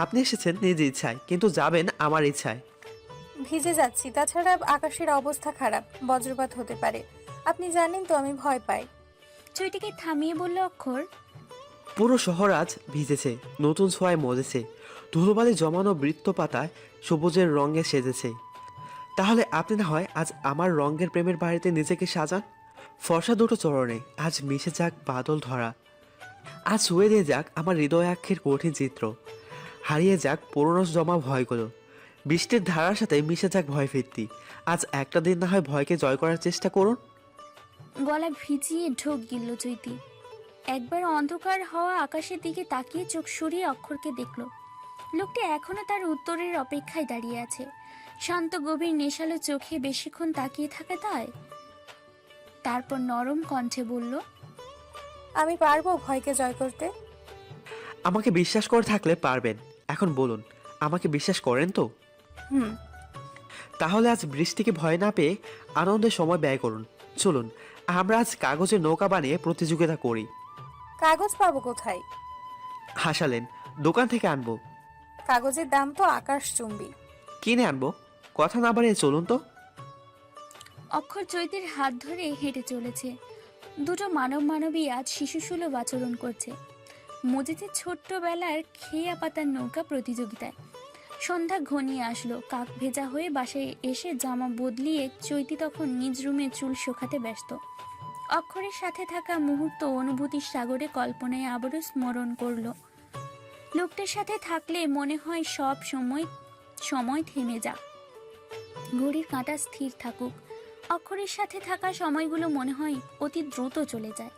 আপনি এসেছেন নিজ ইচ্ছায়, কিন্তু যাবেন আমার ইচ্ছায়। ভিজে যাচ্ছি, তাছাড়া আকাশের অবস্থা খারাপ, বজ্রপাত হতে পারে। আপনি জানেন তো আমি ভয় পাই। চৈতিকে থামিয়ে বলল অক্ষর, পুরো শহর আজ ভিজেছে, নতুন ছোঁয়ায় মজেছে, ধুলোবালি জমানো বৃত্ত পাতায় সবুজের রঙে সেজেছে। তাহলে আপনি না হয় আজ আমার রঙের প্রেমের বাড়িতে নিজেকে সাজান। ফর্সা দুটো চরণে আজ মিশে যাক বাদল ধরা, আজ ছুঁয়ে দিয়ে যাক আমার হৃদয়াক্ষের কঠিন চিত্র, হারিয়ে যাক পুরনো জমা ভয়গুলো, বৃষ্টির ধারার সাথে মিশে যাক ভয় ফিরতি। আজ একটা দিন না হয় ভয়কে জয় করার চেষ্টা করুন। গলা ভিজিয়ে ঢোক গিলল চৈতি। একবার অন্ধকার হওয়া আকাশের দিকে তাকিয়ে চোখ সরিয়ে অক্ষরকে দেখল। লোকটি এখনো তার উত্তরের অপেক্ষায় দাঁড়িয়ে আছে। শান্ত গভীর নেশালো চোখে বেশিক্ষণ তাকিয়ে থাকে তাই। তারপর নরম কণ্ঠে বলল, আমি পারবো ভয়কে জয় করতে। আমাকে বিশ্বাস করে থাকলে পারবেন। এখন বলুন, আমাকে বিশ্বাস করেন তো? হুম। তাহলে আজ বৃষ্টিকে ভয় না পেয়ে আনন্দের সময় ব্যয় করুন। চলুন আমরা আজ কাগজের নৌকা বানিয়ে প্রতিযোগিতা করি। কাগজ পাবো কোথায়? হাসালেন, দোকান থেকে আনবো। কাগজের দাম তো আকাশচুম্বী। কিনে আনবো, কথা না বাড়িয়ে চলুন তো। অক্ষর চৈতির হাত ধরে হেঁটে চলেছে। দুটো মানব মানবী আজ শিশুসুলভ আচরণ করছে, মজেছে ছোট্টবেলার খেয়া পাতার নৌকা প্রতিযোগিতায়। সন্ধ্যা ঘনিয়ে আসলো। কাক ভেজা হয়ে বাসায় এসে জামা বদলিয়ে চৈতি তখন নিজ রুমে চুল শোকাতে ব্যস্ত। অক্ষরের সাথে থাকা মুহূর্ত অনুভূতির সাগরে কল্পনায় আবারও স্মরণ করলো। লোকটার সাথে থাকলে মনে হয় সব সময় থেমে যাক, ঘড়ির কাঁটা স্থির থাকুক। অক্ষরের সাথে থাকা সময়গুলো মনে হয় অতি দ্রুত চলে যায়।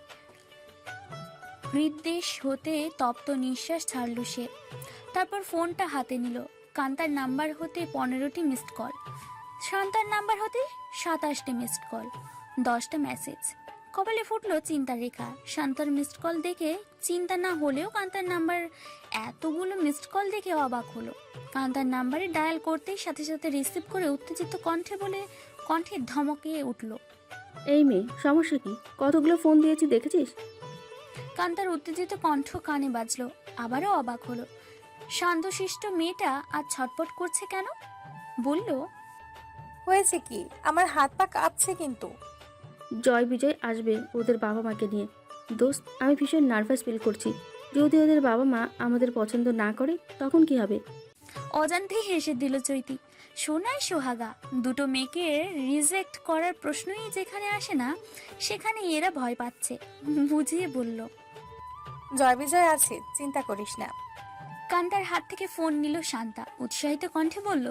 হৃদদেশ হতে তপ্ত নিঃশ্বাস ছাড়ল সে। তারপর ফোনটা হাতে নিল। কান্তার নাম্বার হতে 15টি মিসড কল, শান্তার নাম্বার হতে 27টি মিসড কল, 10টা মেসেজ। কপালে ফুটলো চিন্তার রেখা। শান্তার মিসড কল দেখে চিন্তা না হলেও কান্তার নাম্বার এতগুলো মিসড কল দেখে অবাক হলো। কান্তার নাম্বারে ডায়াল করতেই সাথে সাথে রিসিভ করে উত্তেজিত কণ্ঠে ধমকে উঠল, এই মেয়ে, সমস্যা কি? কতগুলো ফোন দিয়েছি দেখেছিস? কান্তার উত্তেজিত কণ্ঠ কানে বাজলো। আবারও অবাক হলো, শান্তশিষ্ট মেয়েটা আজ ছটপট করছে কেন? বলল, হয়েছে কি? আমার হাত পা কাঁপছে কিন্তু। জয় বিজয় আসবে ওদের বাবা মাকে নিয়ে। দোস্ত, আমি ভীষণ নার্ভাস ফিল করছি। যদি ওদের বাবা মা আমাদের পছন্দ না করে তখন কি হবে? অজান্তেই হেসে দিল চৈতি। সোনায় সোহাগা, দুটো মেয়েকে রিজেক্ট করার প্রশ্নই যেখানে আসে না সেখানে এরা ভয় পাচ্ছে। বুঝিয়ে বলল, জয় বিজয় আছে, চিন্তা করিস না। কান্তার হাত থেকে ফোন নিল শান্তা। উৎসাহিত কণ্ঠে বলল,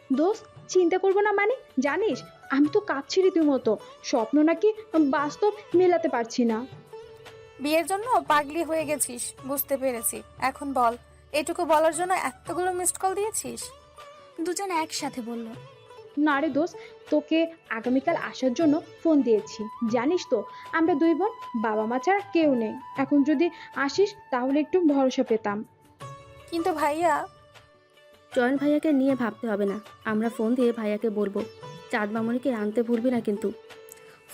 দোস্ত, চিন্তা করবো না মানে? জানিস আমি তো কাঁপছি রীতিমতো। স্বপ্ন নাকি বাস্তব মেলাতে পারছি না। বিয়ের জন্য পাগলি হয়ে গেছিস, বুঝতে পেরেছি। এখন বল, এটুকু বলার জন্য এতগুলো মিসড কল দিয়েছিস? দুজন একসাথে বলল, না রে দোস্ত, তোকে আগামীকাল আসার জন্য ফোন দিয়েছি। জানিস তো আমরা দুই বোন, বাবা মা ছাড়া কেউ নেই। এখন যদি আসিস তাহলে একটু ভরসা পেতাম। কিন্তু ভাইয়া। জয়ন ভাইয়াকে নিয়ে ভাবতে হবে না, আমরা ফোন দিয়ে ভাইয়াকে বলবো। চাঁদ মামুনিকে আনতে ভুলবি না কিন্তু।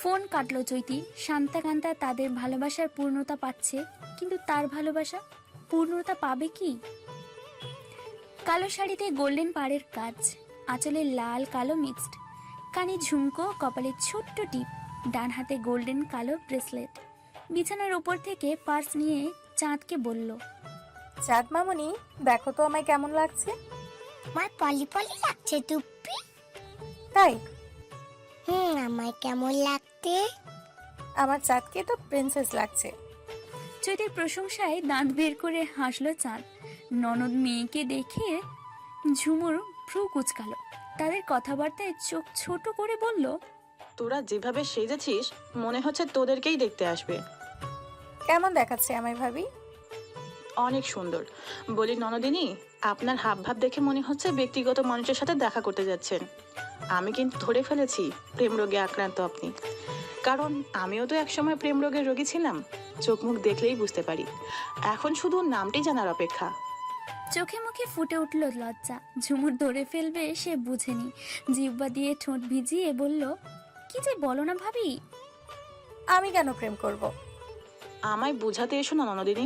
ফোন কাটলো চৈতি। শান্তা কান্তা তাদের ভালোবাসার পূর্ণতা পাচ্ছে, কিন্তু তার ভালোবাসা পূর্ণতা পাবে কি? কালো শাড়িতে গোল্ডেন পাড়ের কাজ, আঁচলে লাল কালো মিক্সড, কানে ঝুমকো, কপালে ছোট্ট টিপ, ডান হাতে গোল্ডেন কালো ব্রেসলেট। বিছানার উপর থেকে পার্স নিয়ে চাঁদকে বলল, চাঁদ মামুনি, দেখো তো আমায় কেমন লাগছে। আমার পলি পলি লাগছে টুপ্পি। তাই আমায় কেমন লাগতে? আমার চাঁদকে তো প্রিন্সেস লাগছে। চৈতির প্রশংসায় দাঁত বের করে হাসলো চাঁদ। ননদ মেয়েকে দেখে ঝুমুর ভ্রু কুচকালো। তাদের কথাবার্তায় চোখ ছোট করে বলল, তোরা যেভাবে সেজেছিস মনে হচ্ছে তোদেরকেই দেখতে আসবে। কেমন দেখাচ্ছে আমায় ভাবি? অনেক সুন্দর। বলি ননদিনী, আপনার হাবভাব দেখে মনে হচ্ছে ব্যক্তিগত মানুষের সাথে দেখা করতে যাচ্ছেন। আমি কিন্তু ধরে ফেলেছি প্রেম রোগে আক্রান্ত আপনি। কারণ আমিও তো একসময় প্রেম রোগের রোগী ছিলাম। চোখ মুখ দেখলেই বুঝতে পারি। এখন শুধু নামটি জানার অপেক্ষা। চোখে মুখে ফুটে উঠল লজ্জা। ঝুমুর ধরে ফেলবে সে বুঝেনি। জিহ্বা দিয়ে ঠোঁট ভিজিয়ে বলল, কি যে বলো না ভাবি। আমি কেন প্রেম করব? আমায় বোঝাতে এসো না ননদিনী।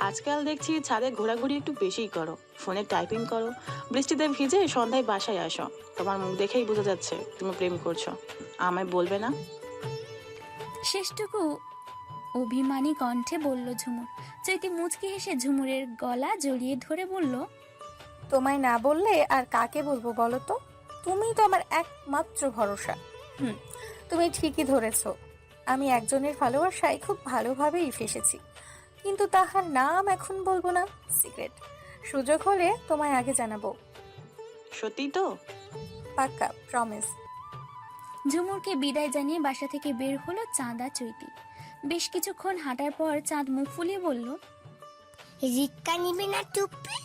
আজকাল দেখছি ছাদে ঘোরাঘুরি একটু বেশিই করো, ফোনে টাইপিং করো, বৃষ্টিতে ভিজে সন্ধ্যায় বাসায় আসো। তোমার মুখ দেখেই বোঝা যাচ্ছে তুমি প্রেম করছো। আমায় বলবে না? শেষটুকু অভিমানী কণ্ঠে বলল ঝুমুর। চৈতি মুচকি হেসে ঝুমুরের গলা জড়িয়ে ধরে বলল, তোমায় না বললে আর কাকে বলবো বলো তো? তুমিই তো আমার একমাত্র ভরসা। তুমি ঠিকই ধরেছো। আমি একজনের ভালোবাসায় খুব ভালোভাবেই ফেসেছি, কিন্তু তাহার নাম এখন বলবো না, সিক্রেট। সুযোগ হলে তোমায় আগে জানাবো। সত্যি তো? পাক্কা, প্রমিস। ঝুমুরকে বিদায় জানিয়ে বাসা থেকে বের হলো চাঁদ আর চৈতি। বেশ কিছুক্ষণ হাঁটার পর চাঁদ মুখ ফুলিয়ে বলল, রিক্কা নিবি না টুপ্পি?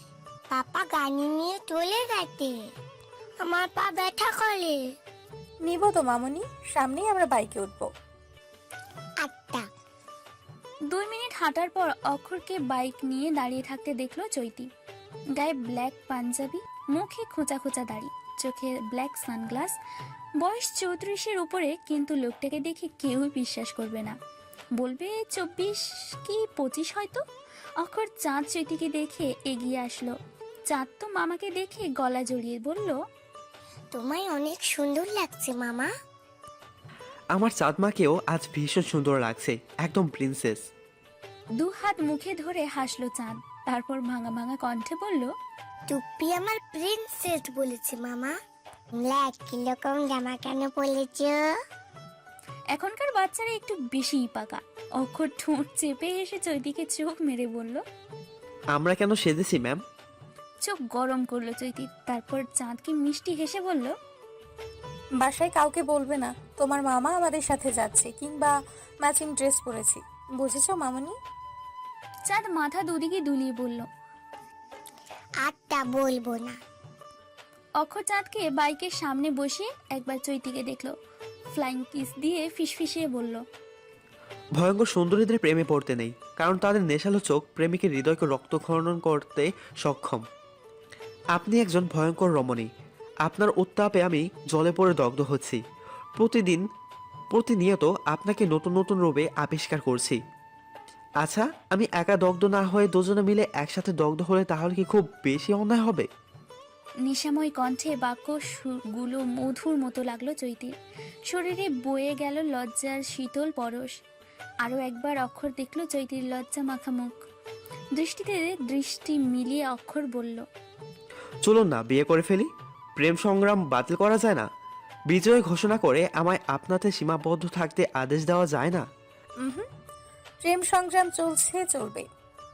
পাপা গাড়ি নিয়ে চলে গেছে, আমার পা ব্যথা করে। নিব তো মামুনি, সামনেই আমরা বাইকে উঠবো। আচ্ছা। 2 মিনিট হাঁটার পর অক্ষরকে বাইক নিয়ে দাঁড়িয়ে থাকতে দেখলো চৈতি। গায়ে ব্ল্যাক পাঞ্জাবি, মুখে খোঁচা খোঁচা দাড়ি, চোখে ব্ল্যাক সানগ্লাস। বয়স 34-এর উপরে, কিন্তু লোকটাকে দেখে কেউই বিশ্বাস করবে না। বলবে 24 কি 25 হয়তো। অক্ষর চাঁদ চৈতিকে দেখে এগিয়ে আসলো। চাঁদ তো মামাকে দেখে গলা জড়িয়ে বলল, তোমায় অনেক সুন্দর লাগছে মামা। আমার চাঁদমাকেও আজ ভীষণ সুন্দর লাগছে, একদম প্রিন্সেস। 2 হাত মুখে ধরে হাসলো চাঁদ। তারপর ভাঙা ভাঙা কণ্ঠে বলল, টুপ্পি আমার প্রিন্সেস বলেছে মামা। ব্ল্যাক কিরকম জামা কেন পরেছ? এখনকার বাচ্চারা একটু বেশিই পাকা। অক্ষর ঠোঁট চেপে এসে চৈতিকে চোখ মেরে বলল, আমরা কেন সেজেছি ম্যাম? চোখ গরম করলো চৈতি। তারপর চাঁদকে মিষ্টি হেসে বলল, বাসায় কাউকে বলবে না তোমার মামা আমাদের সাথে যাচ্ছে, কিংবা ম্যাচিং ড্রেস পরেছি, বুঝেছো মামুনি? চাঁদ মাথা দুদিকে দুলিয়ে বলল, আটটা বলবো না। অক্ষর চাঁদকে বাইকের সামনে বসিয়ে একবার চৈতিকে দেখলো। ফ্লাইং কিস দিয়ে ফিসফিসিয়ে বলল, ভয়ঙ্কর সুন্দরীদের প্রেমে পড়তে নেই, কারণ তাদের নেশালো চোখ প্রেমিকের হৃদয়কে রক্তক্ষরণ করতে সক্ষম। আপনি একজন ভয়ঙ্কর রমণী। আপনার উত্তাপে আমি জলে পড়ে দগ্ধ হচ্ছি। প্রতিনিয়ত আপনাকে নতুন নতুন রূপে আবিষ্কার করছি। আচ্ছা, আমি একা দগ্ধ না হয়ে দুজনে মিলে একসাথে দগ্ধ হলে তাহলে কি খুব বেশি অন্যায় হবে? নেশাময় কণ্ঠে বাক্যগুলো মধুর মতো লাগলো চৈতির। শরীরে বয়ে গেল লজ্জার শীতল পরশ। আরও একবার অক্ষর দেখলো চৈতির লজ্জা মাখা মুখ। দৃষ্টিতে দৃষ্টি মিলিয়ে অক্ষর বলল, চলুন না বিয়ে করে ফেলি। প্রেম সংগ্রাম বাতিল করা যায় না। বিজয় ঘোষণা করে আমায় আপনাতে সীমাবদ্ধ থাকতে আদেশ দেওয়া যায় না। প্রেম সংগ্রাম চলছে, চলবে।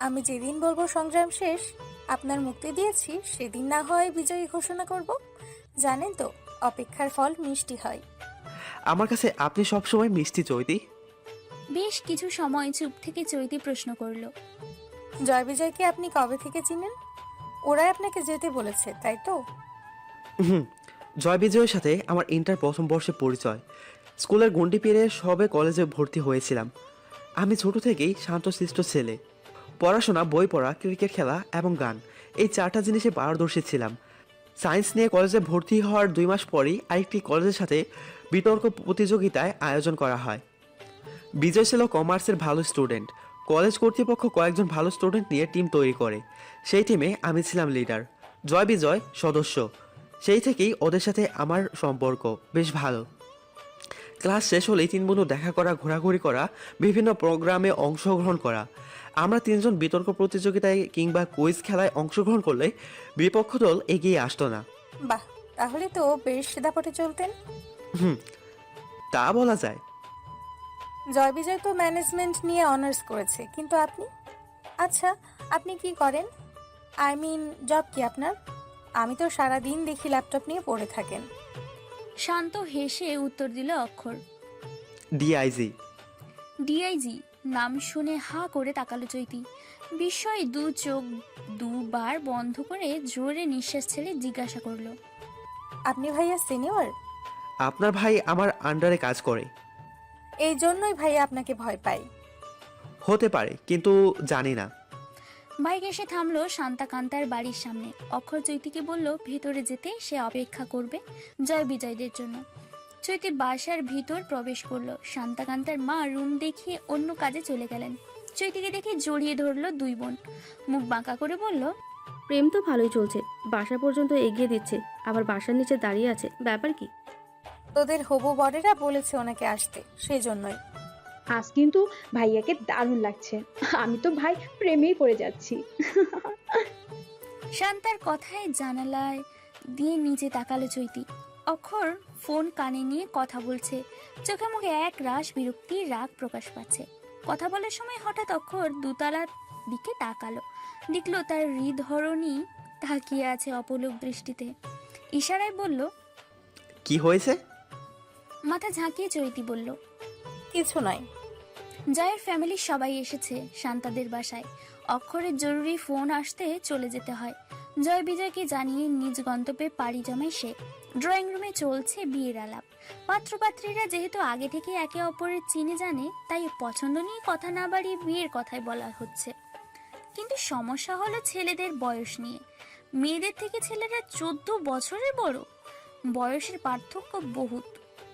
আমি যেদিন বলবো সংগ্রাম শেষ, আপনার মুক্তি দিয়েছি, সেদিন না হয় বিজয়ী ঘোষণা করব। জানেন তো, অপেক্ষার ফল মিষ্টি হয়। আমার কাছে আপনি সবসময় মিষ্টি চৈতি। বেশ কিছু সময় চুপ থেকে চৈতি প্রশ্ন করলো, জয় বিজয়কে আপনি কবে থেকে চিনেন? ওরাই আপনাকে যেতে বলেছে, তাই তো? জয় বিজয়ের সাথে আমার ইন্টার প্রথম বর্ষে পরিচয়। স্কুলের গণ্ডি পেরিয়ে সবে কলেজে ভর্তি হয়েছিলাম। আমি ছোট থেকেই শান্তশিষ্ট ছেলে। পড়াশোনা, বই পড়া, ক্রিকেট খেলা এবং গান, এই 4টা জিনিসে পারদর্শী ছিলাম। সায়েন্স নিয়ে কলেজে ভর্তি হওয়ার 2 মাস পরেই আরেকটি কলেজের সাথে বিতর্ক প্রতিযোগিতায় আয়োজন করা হয়। বিজয় ছিল কমার্সের ভালো স্টুডেন্ট। কলেজ কর্তৃপক্ষ কয়েকজন ভালো স্টুডেন্ট নিয়ে টিম তৈরি করে। সেই টিমে আমি ছিলাম লিডার, জয় বিজয় সদস্য। সেই থেকেই ওদের সাথে আমার সম্পর্ক বেশ ভালো। ক্লাস শেষ হলেই 3 বন্ধু দেখা করা, ঘোরাঘুরি করা, বিভিন্ন প্রোগ্রামে অংশগ্রহণ করা। আমরা 3 জন বিতর্ক প্রতিযোগিতায় কিংবা কুইজ খেলায় অংশগ্রহণ করলে বিপক্ষ দল এগিয়ে আসতো না। বাহ, তাহলে তো বেশ দাপটে চলতেন। হুম, তা বলা যায়। জয় বিজয় তো ম্যানেজমেন্ট নিয়ে অনার্স করেছে, কিন্তু আপনি? আচ্ছা, আপনি কি করেন? আই মিন জব কি আপনার? আমি তো সারাদিন দেখি ল্যাপটপ নিয়ে পড়ে থাকেন। শান্ত হেসে উত্তর দিল অক্ষর। ডিআইজি। ডিআইজি নাম শুনে হা করে তাকালো চৈতি। বিস্ময়ে দু চোখ দুবার বন্ধ করে জোরে নিঃশ্বাস ছেড়ে জিজ্ঞাসা করলো, আপনি ভাইয়া সিনিয়র? আপনার ভাই আমার আন্ডারে কাজ করে। এই জন্যই ভাইয়া আপনাকে ভয় পাই। হতে পারে, কিন্তু জানি না। বাইক এসে থামলো শান্তাকান্তার বাড়ির সামনে। অক্ষর চৈতিকে বলল ভেতরে যেতে, সে অপেক্ষা করবে জয় বিজয়দের জন্য। চৈতি বাসার ভিতর প্রবেশ করলো। শান্তাকান্তার মা রুম দেখিয়ে অন্য কাজে চলে গেলেন। চৈতিকে দেখে জড়িয়ে ধরলো দুই বোন। মুখ বাঁকা করে বলল, প্রেম তো ভালোই চলছে, বাসা পর্যন্ত এগিয়ে দিচ্ছে, আবার বাসার নিচে দাঁড়িয়ে আছে, ব্যাপার কি? তোদের হবু বরেরা বলেছে ওনাকে আসতে, সেই জন্যই। আজ কিন্তু ভাইয়াকে দারুণ লাগছে, আমি তো ভাই প্রেমেই পড়ে যাচ্ছি। শান্তার কথায় জানালায় দিয়ে নিচে তাকালো চৈতি। অক্ষর ফোন কানে নিয়ে কথা বলছে, চোখে মুখে এক রাশ বিরক্তি, রাগ প্রকাশ পাচ্ছে। কথা বলার সময় হঠাৎ অক্ষর দোতলার দিকে তাকালো, দেখলো তার হৃদহরণী তাকিয়ে আছে অপলক দৃষ্টিতে। ইশারায় বলল, কি হয়েছে? মাথা ঝাঁকিয়ে চৈতি বলল, কিছু নয়। জয়ের ফ্যামিলির সবাই এসেছে শান্তাদের বাসায়। অক্ষরের জরুরি ফোন আসতে চলে যেতে হয়। জয় বিজয়কে জানিয়ে নিজ গন্তব্যে পাড়ি জমায় সে। ড্রয়িং রুমে চলছে বিয়ের আলাপ। পাত্রপাত্রীরা যেহেতু আগে থেকে একে অপরের চিনে জানে, তাই পছন্দ নিয়ে কথা না বাড়িয়ে বিয়ের কথাই বলা হচ্ছে। কিন্তু সমস্যা হলো ছেলেদের বয়স নিয়ে। মেয়েদের থেকে ছেলেরা 14 বছরের বড়। বয়সের পার্থক্য বহুত।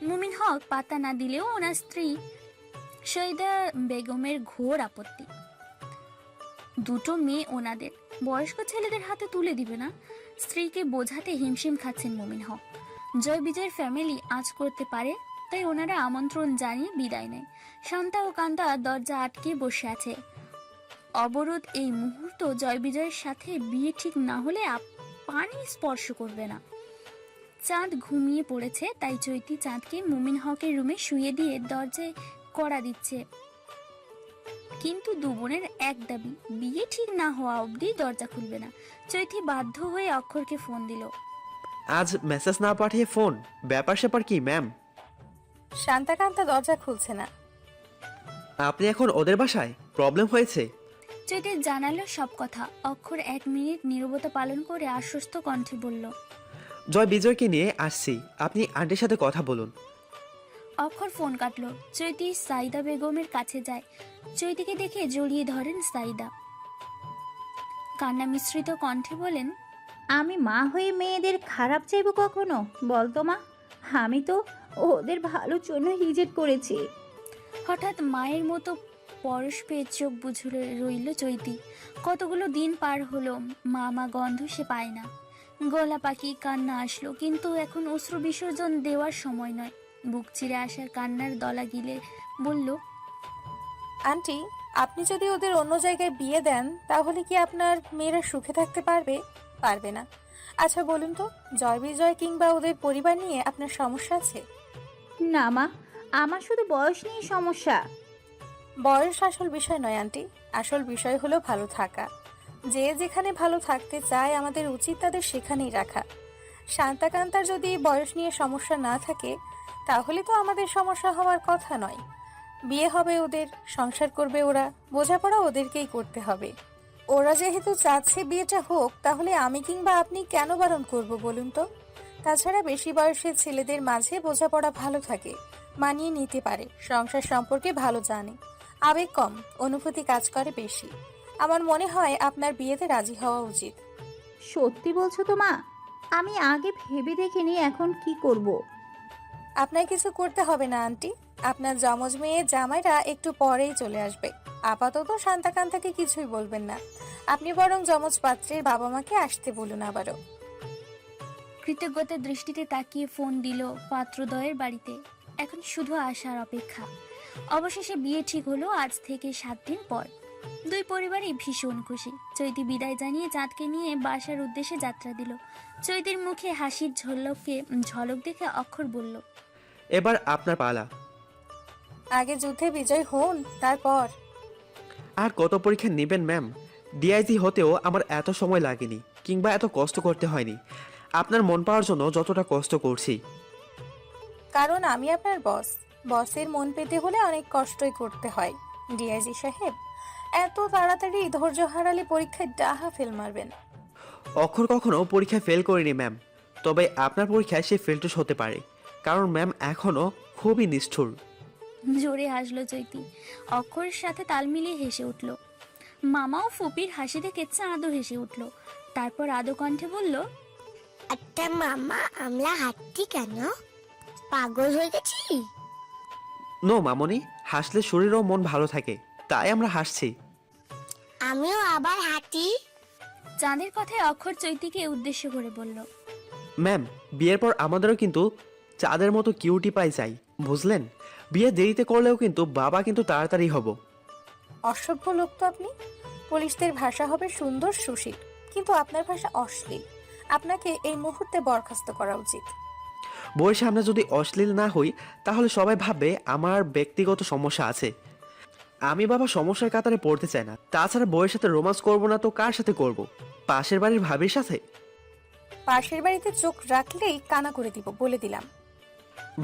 মুমিন হক পাতা না দিলেও ওনার স্ত্রী সৈয়দা বেগমের ঘোর আপত্তি। দুটো মেয়ে ওনাদের, বয়স্ক ছেলেদের হাতে তুলে দিবে না। স্ত্রীকে বোঝাতে হিমশিম খাচ্ছেন মুমিন হক। জয় বিজয়ের ফ্যামিলি আজ করতে পারে, তাই ওনারা আমন্ত্রণ জানিয়ে বিদায় নেয়। শান্তা ও কান্তা দরজা আটকে বসে আছে। অবরোধ এই মুহূর্ত জয় বিজয়ের সাথে বিয়ে ঠিক না হলে পানি স্পর্শ করবে না। চাঁদ ঘুমিয়ে পড়েছে, তাই চৈতি চাঁদকে মুমিন হকের রুমে শুয়ে দিয়ে দরজায় কড়া দিচ্ছে। কিন্তু দু বোনের এক দাবি, বিয়ে ঠিক না হওয়া অবধি দরজা খুলবে না। চৈতি বাধ্য হয়ে অক্ষরকে ফোন দিল। আজ মেসেজ না পাঠিয়ে ফোন, ব্যাপার স্যাপার কি ম্যাম? শান্তাকান্তা দরজা খুলছে না। আপনি এখন ওদের বাসায়? প্রবলেম হয়েছে? চৈতি জানালো সব কথা। অক্ষর 1 মিনিট নীরবতা পালন করে আশ্বস্ত কণ্ঠে বলল, জয় বিজয়কে নিয়ে আসছি, আপনি আন্টির সাথে কথা বলুন। অক্ষর ফোন কাটলো। চৈতি সাইদা বেগমের কাছে যায়। চৈতিকে দেখে জড়িয়ে ধরেন সাইদা। কান্না মিশ্রিত কণ্ঠে বলেন, আমি মা হয়ে মেয়েদের খারাপ চাইবো কখনো? বলতো মা, আমি তো ওদের ভালোর জন্য রিজেক্ট করেছি। হঠাৎ মায়ের মতো পরশ পেয়ে চোখ বুঝে রইল চৈতি। কতগুলো দিন পার হলো, মা গন্ধ সে পায় না। গলা পাকি কান্না আসলো, কিন্তু এখন অশ্রু বিসর্জন দেওয়ার সময় নয়। বুক চিরে আসার কান্নার দলা গিলে বলল, আন্টি, আপনি যদি ওদের অন্য জায়গায় বিয়ে দেন, তাহলে কি আপনার মেয়েরা সুখে থাকতে পারবে? পারবে না। আচ্ছা বলুন তো, জয় বিজয় কিংবা ওদের পরিবার নিয়ে আপনার সমস্যা আছে? না মা, আমার শুধু বয়স নিয়ে সমস্যা। বয়স আসল বিষয় নয় আন্টি, আসল বিষয় হলো ভালো থাকা। যে যেখানে ভালো থাকতে চায়, আমাদের উচিত তাদের সেখানেই রাখা। শান্তাকান্তার যদি বয়স নিয়ে সমস্যা না থাকে, তাহলে তো আমাদের সমস্যা হওয়ার কথা নয়। বিয়ে হবে ওদের, সংসার করবে ওরা, বোঝাপড়া ওদেরকেই করতে হবে। ওরা যেহেতু চাচ্ছে বিয়েটা হোক, তাহলে আমি কিংবা আপনি কেন বারণ করব বলুন তো? তাছাড়া বেশি বয়সের ছেলেদের মাঝে বোঝাপড়া ভালো থাকে, মানিয়ে নিতে পারে, সংসার সম্পর্কে ভালো জানে, আবেগ কম, অনুভূতি কাজ করে বেশি। আমার মনে হয় আপনার বিয়েতে রাজি হওয়া উচিত। সত্যি বলছো তো মা? আমি আগে ভেবে দেখিনি, এখন কি করব? আপনার কিছু করতে হবে না আন্টি, আপনার যমজ মেয়ে জামাইরা একটু পরেই চলে আসবে। আপাতত শান্তাকান্তাকে কিছুই বলবেন না, আপনি বরং যমজ পাত্রের বাবা মাকে আসতে বলুন আবারও। কৃতজ্ঞতার দৃষ্টিতে তাকিয়ে ফোন দিল পাত্রদ্বয়ের বাড়িতে। এখন শুধু আসার অপেক্ষা। অবশেষে বিয়ে ঠিক হলো আজ থেকে 7 দিন পর। দুই পরিবারই ভীষণ খুশি। চৈতি বিদায় জানিয়ে চাঁদকে নিয়ে বাসার উদ্দেশ্যে যাত্রা দিল। চৈতির মুখে হাসির ঝলক দেখে অক্ষর বলল, এবার আপনার পালা। আগে যুদ্ধে বিজয় হন, তারপর। আর কত পরীক্ষা নেবেন ম্যাম? ডিআইজি হতেও আমার এত সময় লাগেনি, কিংবা এত কষ্ট করতে হয়নি আপনার মন পাওয়ার জন্য যতটা কষ্ট করছি। কারণ আমি আপনার বস। বসের মন পেতে হলে অনেক কষ্টই করতে হয়। ডিআইজি সাহেব, এত তাড়াতাড়ি ধৈর্য হারালে পরীক্ষায় ডাহা ফেল মারবেন। অক্ষর কখনো পরীক্ষায় ফেল করিনি ম্যাম, তবে আপনার পরীক্ষায় সে ফেলটুস হতে পারে, কারণ ম্যাম এখনও খুবই নিষ্ঠুর। জোরে হাসলো চৈতি। অক্ষরের সাথে তাল মিলিয়ে হেসে উঠল। মামা ও ফুপির হাসি দেখে চাঁদও হেসে উঠল। তারপর আদো কণ্ঠে বলল, একটা মামা, আমরা হাঁটছি কেন? পাগল হয়ে গেছি? নো মামনি, হাসলে শরীর ও মন ভালো থাকে, তাই আমরা হাসছি। আমিও আবার হাঁটি। চাঁদের কথায় অক্ষর চৈতিকে উদ্দেশ্য করে বলল, ম্যাম, বিয়ের পর আমাদেরও কিন্তু চাঁদের মতো কিউটি পাই চাই, বুঝলেন? বিয়ে দেরিতে করলেও কিন্তু বাবা কিন্তু তাড়াতাড়ি হব। অসভ্য লোক তো আপনি। পুলিশদের ভাষা হবে সুন্দর সুশীল, কিন্তু আপনার ভাষা অশ্লীল। আপনাকে এই মুহূর্তে বরখাস্ত করা উচিত। বইয়ের সামনে যদি অশ্লীল না হই, তাহলে সবাই ভাববে আমার ব্যক্তিগত সমস্যা আছে। আমি বাবা সমস্যার কাতারে পড়তে চাই না। তাছাড়া বইয়ের সাথে রোমান্স করব না তো কার সাথে করব? পাশের বাড়ির ভাবির সাথে? পাশের বাড়িতে চোখ রাখলেই কানা করে দিব, বলে দিলাম।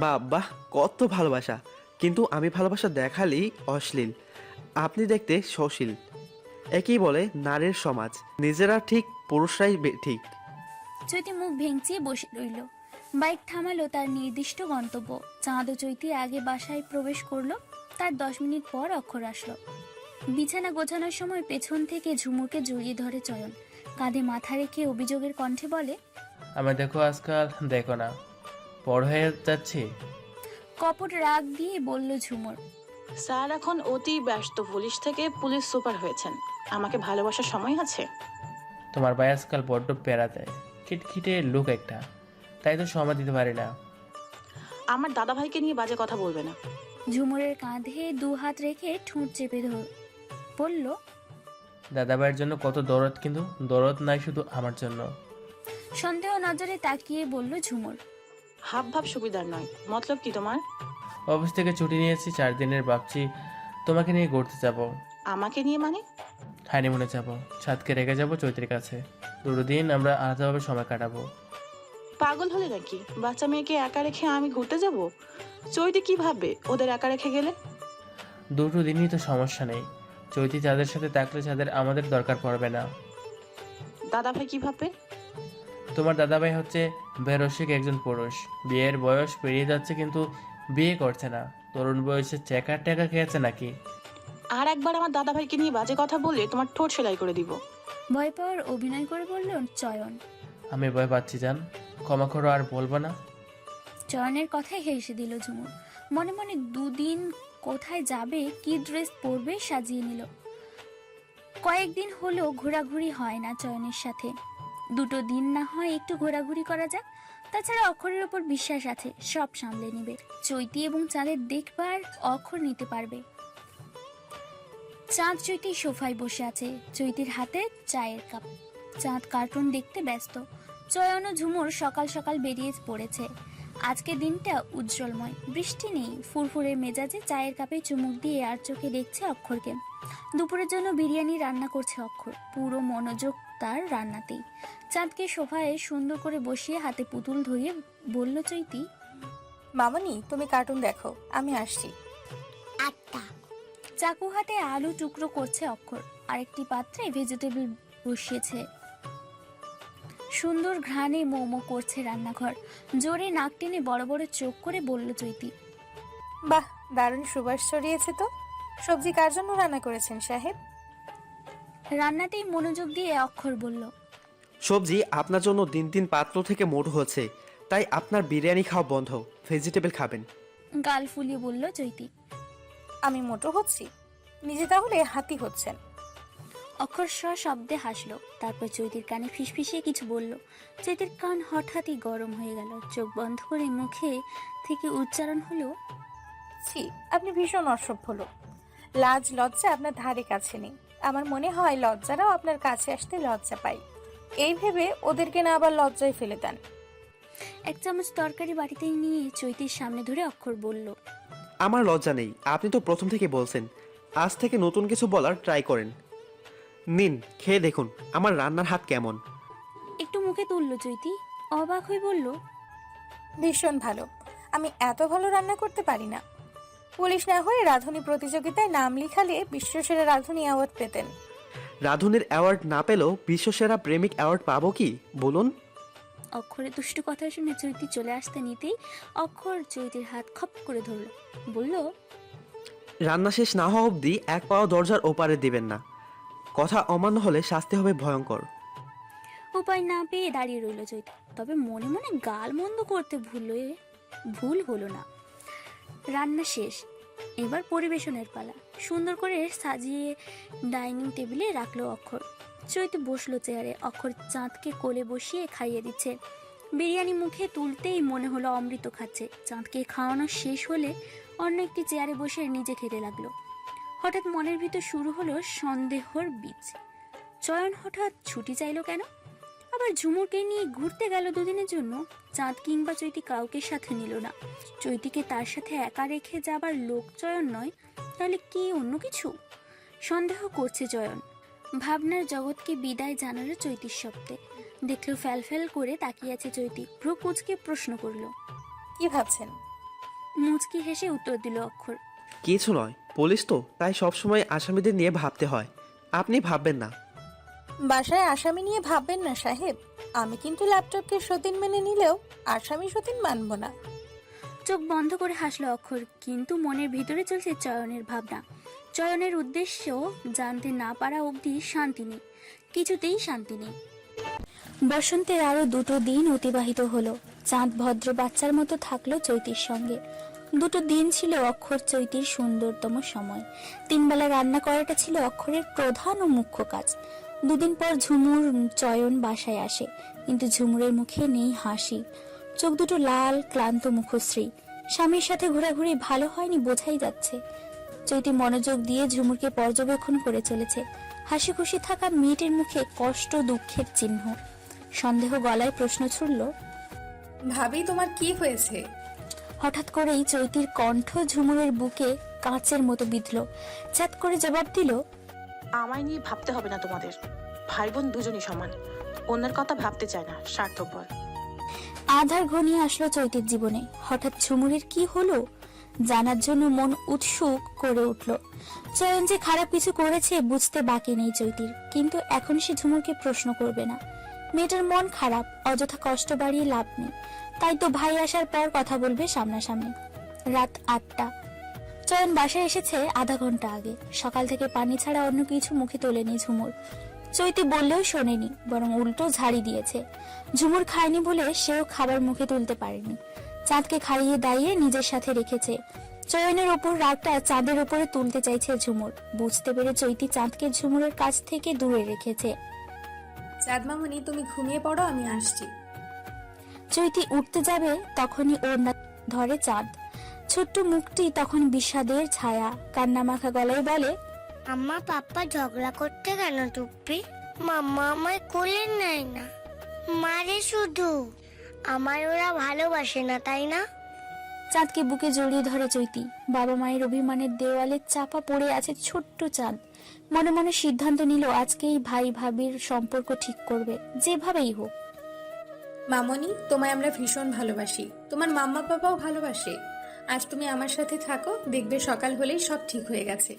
বাহ, কত ভালোবাসা! কিন্তু আমি ভালোবাসা দেখালেই অশ্লীল, আপনি দেখতে সশীল। একই বলে নারীর সমাজ, নিজেরা ঠিক, পুরুষরাই ঠিক। চৈতি মুখ ভেঙচিয়ে বসে রইল। বাইক থামালো তার নির্দিষ্ট গন্তব্য। চাঁদ ও চৈতি আগে বাসায় প্রবেশ করলো। তার 10 মিনিট পর অক্ষর আসলো। বিছানা গোছানোর সময় পেছন থেকে ঝুমুরকে জড়িয়ে ধরে চয়ন। কাঁধে মাথা রেখে অভিযোগের কণ্ঠে বলে, আমি দেখো আজকাল দেখো না, বড় হয়ে যাচ্ছি। কপট রাগ দিয়ে বলল ঝুমুর, স্যার এখন অতি ব্যস্ত, পুলিশ থেকে পুলিশ সুপার হয়েছেন। আমাকে ভালোবাসার সময় আছে? তোমার ভাই আজকাল বড্ড প্যারা দেয়, খিটখিটে লোক একটা, তাই তো সময় দিতে পারি না। আমার দাদা ভাইকে নিয়ে বাজে কথা বলবে না। ঝুমুরের কাঁধে 2 হাত রেখে ঠোঁট চেপে বলল, দাদা ভাইয়ের জন্য কত দরদ, কিন্তু দরদ নাই শুধু আমার জন্য। সন্দেহ নজরে তাকিয়ে বলল ঝুমুর, হাব ভাব সুবিধার নয়। মতলব কি তোমার? অফিস থেকে ছুটি নিয়েছি 4 দিনের, ভাবছি তোমাকে নিয়ে ঘুরতে যাব। আমাকে নিয়ে মানে? হানিমুনে যাব, ছাদকে রেখে যাব চৈত্রের কাছে। 2 দিন আমরা আলাদাভাবে সময় কাটাবো। পাগল হলে নাকি? বাচ্চা মেয়েকে একা রেখে আমি ঘুরতে যাব? চৈতি কি ভাববে ওদের একা রেখে গেলে? 2 দিনই তো সমস্যা নেই। চৈতি চাঁদের সাথে থাকলে চাঁদের আমাদের দরকার পড়বে না। দাদা ভাই কি ভাববে? তোমার দাদাভাই হচ্ছে বেরসিক একজন পুরুষ, বিয়ের বয়স পেরিয়ে যাচ্ছে কিন্তু বিয়ে করছে না। তরুণ বয়সে চেকার টেকা খেয়েছে নাকি? আর একবার আমার দাদা ভাইকে নিয়ে বাজে কথা বললে তোমার ঠোঁট সেলাই করে দিব। ভয় পাওয়ার অভিনয় করে বলল চয়ন। আমি ভয় পাচ্ছি জান, ক্ষমা করো, আর বলবো না। চয়নের কথায় হেসে দিল ঝুমুর। মনে মনে 2 দিন কোথায় যাবে, কি ড্রেস পরবে সাজিয়ে নিল। কয়েকদিন হলো ঘোরাঘুরি হয় না চয়নের সাথে। 2 দিন না হয় একটু ঘোরাঘুরি করা যাক। তাছাড়া অক্ষরের ওপর বিশ্বাস আছে, সব সামলে নেবে। চৈতি এবং চাঁদের দেখবার অক্ষর নিতে পারবে। চাঁদ চৈতি সোফায় বসে আছে, চৈতির হাতে চায়ের কাপ। চাঁদ কার্টুন দেখতে ব্যস্ত। চয়ন ও ঝুমুর সকাল সকাল বেরিয়ে পড়েছে। আজকে দিনটা উজ্জ্বলময়, বৃষ্টি নেই। ফুরফুরে মেজাজে চায়ের কাপে চুমুক দিয়ে আর চোখে দেখছে অক্ষরকে। দুপুরের জন্য বিরিয়ানি রান্না করছে অক্ষর, পুরো মনোযোগ তার রান্নাতেই। চাঁদকে সোফায় সুন্দর করে বসিয়ে হাতে পুতুল ধরিয়ে বলল চৈতি, মামনি, তুমি কার্টুন দেখো, আমি আসছি। আটটা। চাকু হাতে আলু টুকরো করছে অক্ষর। আরেকটি পাত্রে ভেজিটেবল বসিয়েছে। সুন্দর ঘ্রাণে মোমো করছে রান্নাঘর। জোরে নাক টেনে বড় বড় চোখ করে বলল চৈতি, বাহ, দারুণ সুবাস ছড়িয়েছে তো। সবজি কার জন্য রান্না করেছেন সাহেব? রান্নাতেই মনোযোগ দিয়ে অক্ষর বলল, সবজি আপনার জন্য দিন দিন পাত্র থেকে মোটো হচ্ছে, তাই আপনার বিরিয়ানি খাওয়া বন্ধ, ভেজিটেবল খাবেন। গাল ফুলিয়ে বলল চৈতি। আমি মোটো হচ্ছি? নিজে তাহলে হাতি হচ্ছেন। অক্ষর শব্দে হাসলো, তারপর চৈতির কানে ফিসফিসিয়ে কিছু বলল। চৈতির কান হঠাৎই গরম হয়ে গেল, চোখ বন্ধ করে মুখে থেকে উচ্চারণ হলো, ছি, আপনি ভীষণ অসভ্য লোক। লাজ লজ্জা আপনার ধারে কাছে নেই। আমার মনে হয় লজ্জারাও আপনার কাছে আসতে লজ্জা পাই। এই ভেবে ওদেরকে না আবার লজ্জায় ফেলে দেন। এক চামচ তরকারি বাটিতেই নিয়ে চৈতির সামনে ধরে অক্ষর বলল, আমার লজ্জা নেই, আপনি তো প্রথম থেকে বলছেন। আজ থেকে নতুন কিছু বলার ট্রাই করেন। নিন, খেয়ে দেখুন আমার রান্নার হাত কেমন। একটু মুখে তুললো চৈতি, অবাক হয়ে বলল, ভীষণ ভালো। আমি এত ভালো রান্না করতে পারি না। পুলিশ না হয়ে রাঁধুনি প্রতিযোগিতায় নাম লিখালে বিশ্বসেরা রাঁধুনি অ্যাওয়ার্ড পেতেন। রাঁধুনির অ্যাওয়ার্ড না পেলেও বিশ্বসেরা প্রেমিক অ্যাওয়ার্ড পাবো কি বলুন? অক্ষরের দুষ্টু কথা শুনে চৈতি চলে আসতে নিতেই অক্ষর চৈতির হাত খপ করে ধরল, বলল, রান্না শেষ না হওয়া অবধি এক পাও দরজার ওপারে দিবেন না। কথা অমান্য হলে শাস্তি হবে ভয়ঙ্কর। উপায় না পেয়ে দাঁড়িয়ে রইল চৈতি, তবে মনে মনে গাল মন্দ করতে ভুল হলো না। রান্না শেষ, এবার পরিবেশনের পালা। সুন্দর করে সাজিয়ে ডাইনিং টেবিলে রাখলো অক্ষর। চৈতি বসলো চেয়ারে, অক্ষর চাঁদকে কোলে বসিয়ে খাইয়ে দিচ্ছে। বিরিয়ানি মুখে তুলতেই মনে হলো অমৃত খাচ্ছে। চাঁদকে খাওয়ানো শেষ হলে অন্য একটি চেয়ারে বসে নিজে খেতে লাগলো। হঠাৎ মনের ভিতর শুরু হলো সন্দেহর বীজ। চয়ন হঠাৎ ছুটি চাইলো কেন? আবার ঝুমুরকে নিয়ে ঘুরতে গেল দুদিনের জন্য। চাঁদ কিংবা চৈতি কাউকে সাথে নিল না। চৈতিকে তার সাথে একা রেখে যাবার লোক চয়ন নয়, তাহলে কি অন্য কিছু? সন্দেহ করছে চয়ন। ভাবনার জগৎকে বিদায় জানালো চৈতির শব্দে। দেখলো ফ্যাল করে তাকিয়ে আছে চৈতি। ভ্রু কুঁচকে প্রশ্ন করলো, কি ভাবছেন? মুচকি হেসে উত্তর দিল অক্ষর, কিছু নয়, পুলিশ তো, তাই সবসময় আসামিদের নিয়ে ভাবতে হয়। আপনি ভাববেন না। বাসায় আসামি নিয়ে ভাববেন না সাহেব। আমি কিন্তু ল্যাপটপকে সতীন মেনে নিলেও আসামি সতীন মানব না। চোখ বন্ধ করে হাসলো অক্ষর, কিন্তু মনের ভিতরে চলছে চয়নের ভাবনা। চয়নের উদ্দেশ্য জানতে না পারা অবধি শান্তি নেই, কিছুতেই শান্তি নেই। বসন্তের আরো 2টো দিন অতিবাহিত হলো। চাঁদ ভদ্র বাচ্চার মতো থাকলো চৈতির সঙ্গে। 2টো দিন ছিল অক্ষর চৈতির সুন্দরতম সময়। 3 বেলা রান্না করাটা ছিল অক্ষরের প্রধান ও মুখ্য কাজ। 2 দিন পর ঝুমুর চয়ন বাসায় আসে, কিন্তু ঝুমুরের মুখে নেই হাসি। চোখ দুটো লাল, ক্লান্ত মুখশ্রী। স্বামীর সাথে ঘোরাঘুরি ভালো হয়নি বোঝাই যাচ্ছে। চৈতি মনোযোগ দিয়ে ঝুমুরকে পর্যবেক্ষণ করে চলেছে। হাসি খুশি থাকা মেয়েটির মুখে কষ্ট, দুঃখের চিহ্ন। সন্দেহ গলায় প্রশ্ন ছুড়ল, ভাবি তোমার কি হয়েছে? হঠাৎ করেই চৈতির কণ্ঠ ঝুমুরের বুকে কাঁচের মতো বিঁধল। চাঁদ করে জবাব দিল, আমায় নিয়ে ভাবতে হবে না তোমাদের। ভাই বোন দুজনই সমান, অন্যের কথা ভাবতে চায় না, স্বার্থপর। আধার ঘনিয়ে আসলো চৈতির জীবনে। হঠাৎ ঝুমুরের কি হলো জানার জন্য মন উৎসুক করে উঠল। চয়ন যে খারাপ কিছু করেছে বুঝতে বাকি নেই চৈতির, কিন্তু এখন সে ঝুমুরকে প্রশ্ন করবে না। মেয়েটার মন খারাপ, অযথা কষ্ট বাড়িয়ে লাভ নেই। তাই তো ভাই আসার পর কথা বলবে সামনাসামনি। রাত 8টা। চয়ন বাসায় এসেছে আধা ঘন্টা আগে। সকাল থেকে পানি ছাড়া অন্য কিছু মুখে তোলেনি ঝুমুর। চৈতি বললেও শোনেনি, বরং উল্টো ঝাড়ি দিয়েছে। ঝুমুর খায়নি বলে সেও খাবার মুখে তুলতে পারেনি। চাঁদকে খাইয়ে দাইয়ে নিজের সাথে রেখেছে। চয়নের ওপর রাগটা চাঁদের ওপরে তুলতে চাইছে ঝুমুর। বুঝতে পেরে চৈতি চাঁদকে ঝুমুরের কাছ থেকে দূরে রেখেছে। চাঁদ মামুনি, তুমি ঘুমিয়ে পড়ো, আমি আসছি। চৈতি উঠতে যাবে তখনই ওড়না ধরে চাঁদ। ছোট্ট মুখটি তখন বিষাদের ছায়া। কান্নামাখা গলায় বলে, আম্মা পাপ্পা ঝগড়া করতে কেন টুপ্পি? মাম্মা আমায় কোলে নেয় না, মারে শুধু। আমার ওরা ভালোবাসে না, তাই না? চাঁদকে বুকে জড়িয়ে ধরে চৈতি। বাবা মায়ের অভিমানের দেওয়ালে চাপা পড়ে আছে ছোট্ট চাঁদ। মনে মনে সিদ্ধান্ত নিল আজকেই ভাই ভাবির সম্পর্ক ঠিক করবে, যেভাবেই হোক। মামনি, তোমায় আমরা ভীষণ ভালোবাসি। তোমার মাম্মা পাপাও ভালোবাসে। আজ তুমি আমার সাথে থাকো, দেখবে সকাল হলেই সব ঠিক হয়ে গেছে।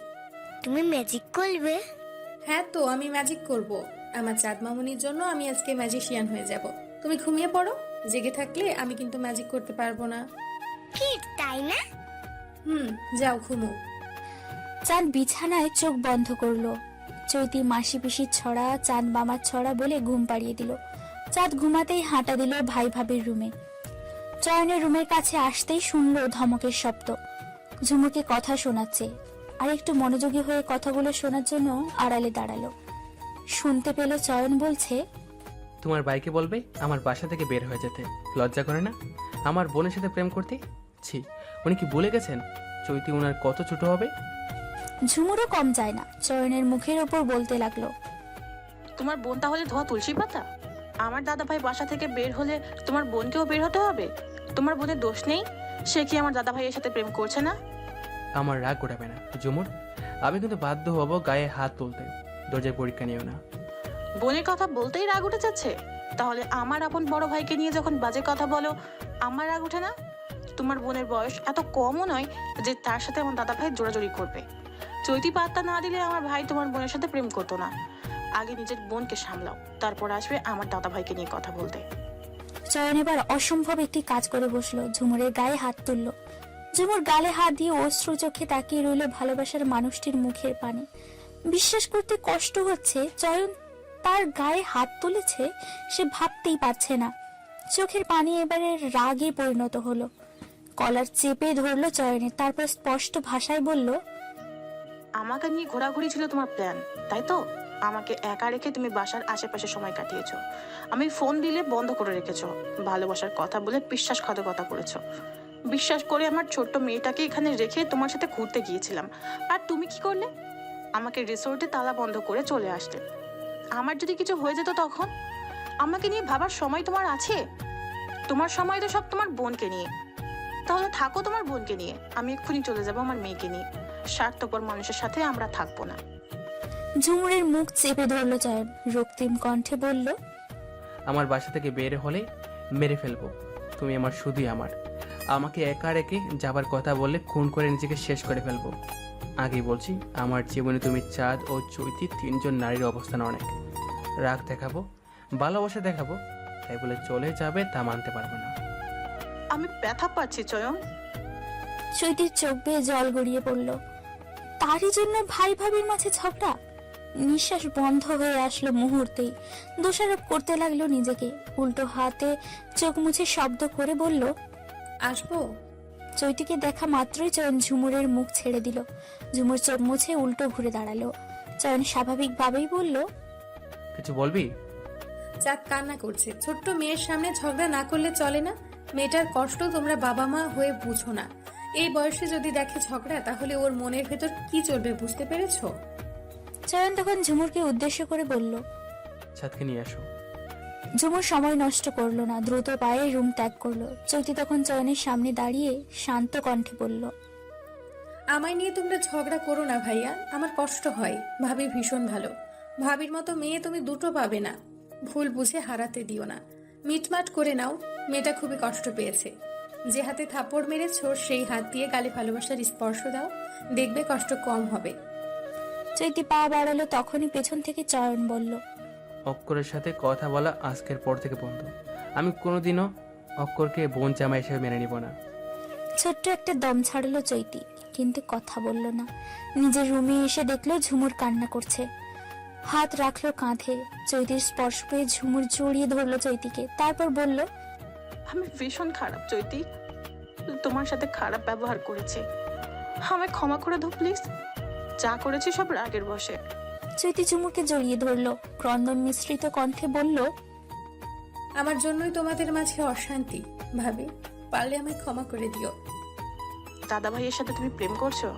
তুমি ম্যাজিক করবে? হ্যাঁ তো, আমি ম্যাজিক করব। আমার চাঁদ মামুনির জন্য আমি আজকে ম্যাজিশিয়ান হয়ে যাব। তুমি ঘুমিয়ে পড়ো, জেগে থাকলে আমি কিন্তু ম্যাজিক করতে পারবো না। কি তাই না? যাও ঘুমো। চাঁদ বিছানায় চোখ বন্ধ করলো। চৈতি মাসি পিসির ছড়া, চাঁদ মামার ছড়া বলে ঘুম পাড়িয়ে দিল। চাঁদ ঘুমাতেই হাঁটা দিল ভাই ভাবির রুমে। চয়নের রুমের কাছে আসতেই শুনলো ধমকের শব্দ। ঝুমুরকে কথা শোনাচ্ছে। আর একটু মনোযোগী হয়ে কথাগুলো শোনার জন্য আড়ালে দাঁড়ালো। শুনতে পেল চয়ন বলছে, তোমার বাইকে বলবে আমার বাসা থেকে বের হয়ে যেতে। লজ্জা করে না আমার বোনের সাথে প্রেম করতে? ছি, উনি কি ভুলে গেছেন চৈতি ওনার কত ছোট হবে? ঝুমুরও কম যায় না, চয়নের মুখের ওপর বলতে লাগলো, তোমার বোন তাহলে ধোয়া তুলসী পাতা? আমার দাদা ভাই বাসা থেকে বের হলে তোমার বোনকেও বের হতে হবে? তোমার বোনের দোষ নেই? সে কি আমার দাদা ভাইয়ের সাথে প্রেম করছে না? আমার রাগ গোটাবে না ঝুমুর, আমি কিন্তু বাধ্য হব গায়ে হাত তুলতে। দরজার পরীক্ষা নিও না। বোনের কথা বলতেই রাগ উঠে যাচ্ছে? তাহলে আমার আপন বড় ভাইকে নিয়ে যখন বাজে কথা বলো, আমার রাগ ওঠে না? তোমার বোনের বয়স এত কমও নয় যে তার সাথে আমার দাদা ভাই জোরাজোরি করবে। চৈতি পাত্তা না দিলে আমার ভাই তোমার বোনের সাথে প্রেম করতো না। আগে নিজের বোনকে সামলাও, তারপর আসবে আমার দাদা ভাইকে নিয়ে কথা বলতে। চয়ন এবার অসম্ভব একটি কাজ করে বসলো, ঝুমুরের গায়ে হাত তুললো। ঝুমুর গালে হাত দিয়ে অশ্রু চোখে তাকিয়ে রইল ভালোবাসার মানুষটির মুখের পানে। বিশ্বাস করতে কষ্ট হচ্ছে চয়ন তার গায়ে হাত তুলেছে, সে ভাবতেই পারছে না। চোখের পানি এবারে রাগে পরিণত হলো। কলার চেপে ধরলো চয়নের, তারপর স্পষ্ট ভাষায় বলল, আমাকে নিয়ে ঘোরাঘুরি ছিল তোমার প্ল্যান, তাই তো? আমাকে একা রেখে তুমি বাসার আশেপাশে সময় কাটিয়েছো। আমি ফোন দিলে বন্ধ করে রেখেছো। ভালোবাসার কথা বলে বিশ্বাসঘাতকতা করেছো। বিশ্বাস করে আমার ছোট্ট মেয়েটাকে এখানে রেখে তোমার সাথে ঘুরতে গিয়েছিলাম। আর তুমি কি করলে? আমাকে রিসোর্টে তালা বন্ধ করে চলে আসলে। আমার যদি কিছু হয়ে যেত তখন? আমাকে নিয়ে ভাবার সময় তোমার আছে? তোমার সময় তো সব তোমার বোনকে নিয়ে। তাহলে থাকো তোমার বোনকে নিয়ে, আমি এক্ষুনি চলে যাবো আমার মেয়েকে নিয়ে। স্বার্থপর মানুষের সাথে আমরা থাকবো না। ঝুমুরের মুখ চেপে ধরলো চয়ন, রক্তিম কণ্ঠে বলল, আমার বাসা থেকে বের হলে মেরে ফেলবো। তুমি আমার শুধুই আমার। আমাকে একা রেখে যাবার কথা বললে খুন করে নিজেকে শেষ করে ফেলবো। আগেই বলছি, আমার জীবনে তুমি চাঁদ ও চৈতি তিনজন নারীর অবস্থান অনেক। রাগ দেখাবো, ভালোবাসা দেখাবো, তাই বলে চলে যাবে তা মানতে পারবো না। আমি ব্যথা পাচ্ছি চয়ন। চৈতির চোখ বেয়ে জল গড়িয়ে পড়ল। তারই জন্য ভাই ভাবির মাঝে ঝগড়া? নিঃশ্বাস বন্ধ হয়ে আসলো মুহূর্তেই। দোষারোপ করতে লাগলো নিজেকে। উল্টো হাতে চোখ মুছে শব্দ করে বলল, আসবো? চৈতিকে দেখা মাত্রই চয়ন ঝুমুরের মুখ ছেড়ে দিল। ঝুমুর চোখ মুছে উল্টো ঘুরে দাঁড়ালো। চয়ন স্বাভাবিকভাবেই বলল, কিছু বলবি? চাঁদ কান্না করছে। ছোট্ট মেয়ের সামনে ঝগড়া না করলে চলে না? মেয়েটার কষ্ট তোমরা বাবা মা হয়ে বুঝো না। এই বয়সে যদি দেখে ঝগড়া, তাহলে ওর মনের ভেতর কি চলবে বুঝতে পেরেছো? চয়ন তখন ঝুমুরকে উদ্দেশ্য করে বলল, ছাদকে নিয়ে আসো। ঝুমুর সময় নষ্ট করলো না, দ্রুত পায়ে রুম ত্যাগ করলো। চৈতি তখন চয়নের সামনে দাঁড়িয়ে শান্ত কণ্ঠে বলল, আমায় নিয়ে তোমরা ঝগড়া করো না ভাইয়া, আমার কষ্ট হয়। ভাবি ভীষণ ভালো। ভাবির মতো মেয়ে তুমি দুটো পাবে না। ভুল বুঝে হারাতে দিও না। মিটমাট করে নাও। মেয়েটা খুবই কষ্ট পেয়েছে। যে হাতে থাপ্পড় মেরেছো সেই হাত দিয়ে গালে ভালোবাসার স্পর্শ দাও, দেখবে কষ্ট কম হবে। চৈতি পা বাড়ালো, তখনই পেছন থেকে চয়ন বলল, অক্ষরের সাথে কথা বলা আজকের পর থেকে বন্ধ। আমি কোনোদিনও অক্ষরকে বোন জামা হিসেবে মেনে নিব না। ছোট্ট একটা দম ছাড়লো চৈতি, কিন্তু কথা বলল না। নিজের রুমে এসে দেখলো ঝুমুর কান্না করছে। হাত রাখলো কাঁধে। চৈতির স্পর্শ পেয়ে ঝুমুর জড়িয়ে ধরলো চৈতিকে, তারপর বলল, আমি ভীষণ খারাপ চৈতি, তোমার সাথে খারাপ ব্যবহার করেছি। আমায় ক্ষমা করে দাও প্লিজ। যা করেছি সব রাগের বশে। চৈতি ঝুমুরকে জড়িয়ে ধরলো, ক্রন্দন মিশ্রিত কণ্ঠে বলল, আমার জন্যই তোমাদের মাঝে অশান্তি। ভাবি, পারলে আমায় ক্ষমা করে দিও। দাদা ভাইয়ের সাথে তুমি প্রেম করছো?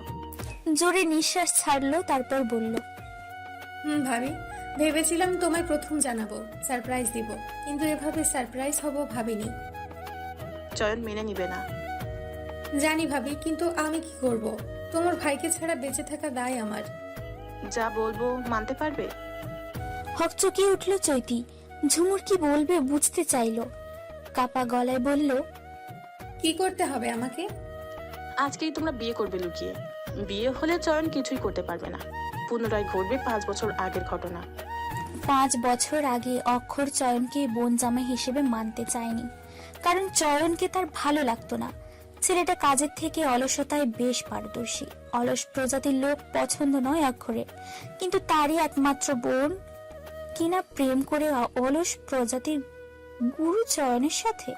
জোরে নিঃশ্বাস ছাড়লো, তারপর বলল, ভাবি, ভেবেছিলাম তোমায় প্রথম জানাবো, সারপ্রাইজ দিব, কিন্তু এভাবে সারপ্রাইজ হব ভাবিনি। চয়ন মেনে নিবে না জানি ভাবি, কিন্তু আমি কি করব? তোমার ভাইকে ছাড়া বেঁচে থাকা দায় আমার। যা বলবো মানতে পারবে? হকচকিয়ে উঠল চৈতি। ঝুমুর কি বলবে বুঝতে চাইলো। কাপা গলায় বলল, কি করতে হবে আমাকে? আজকেই তোমরা বিয়ে করবে লুকিয়ে। বিয়ে হলে চয়ন কিছুই করতে পারবে না। পুনরায় ঘটবে 5 বছর আগের ঘটনা। 5 বছর আগে অক্ষর চয়নকে বোন জামাই হিসেবে মানতে চায়নি, কারণ চয়নকে তার ভালো লাগতো না। ছেলেটা কাজের থেকে অলসতায় বেশ পারদর্শী। অলস প্রজাতির লোক পছন্দ নয় অক্ষরের, কিন্তু তারই একমাত্র বোন কিনা প্রেম করে অলস প্রজাতির গুরু চয়নের সাথে।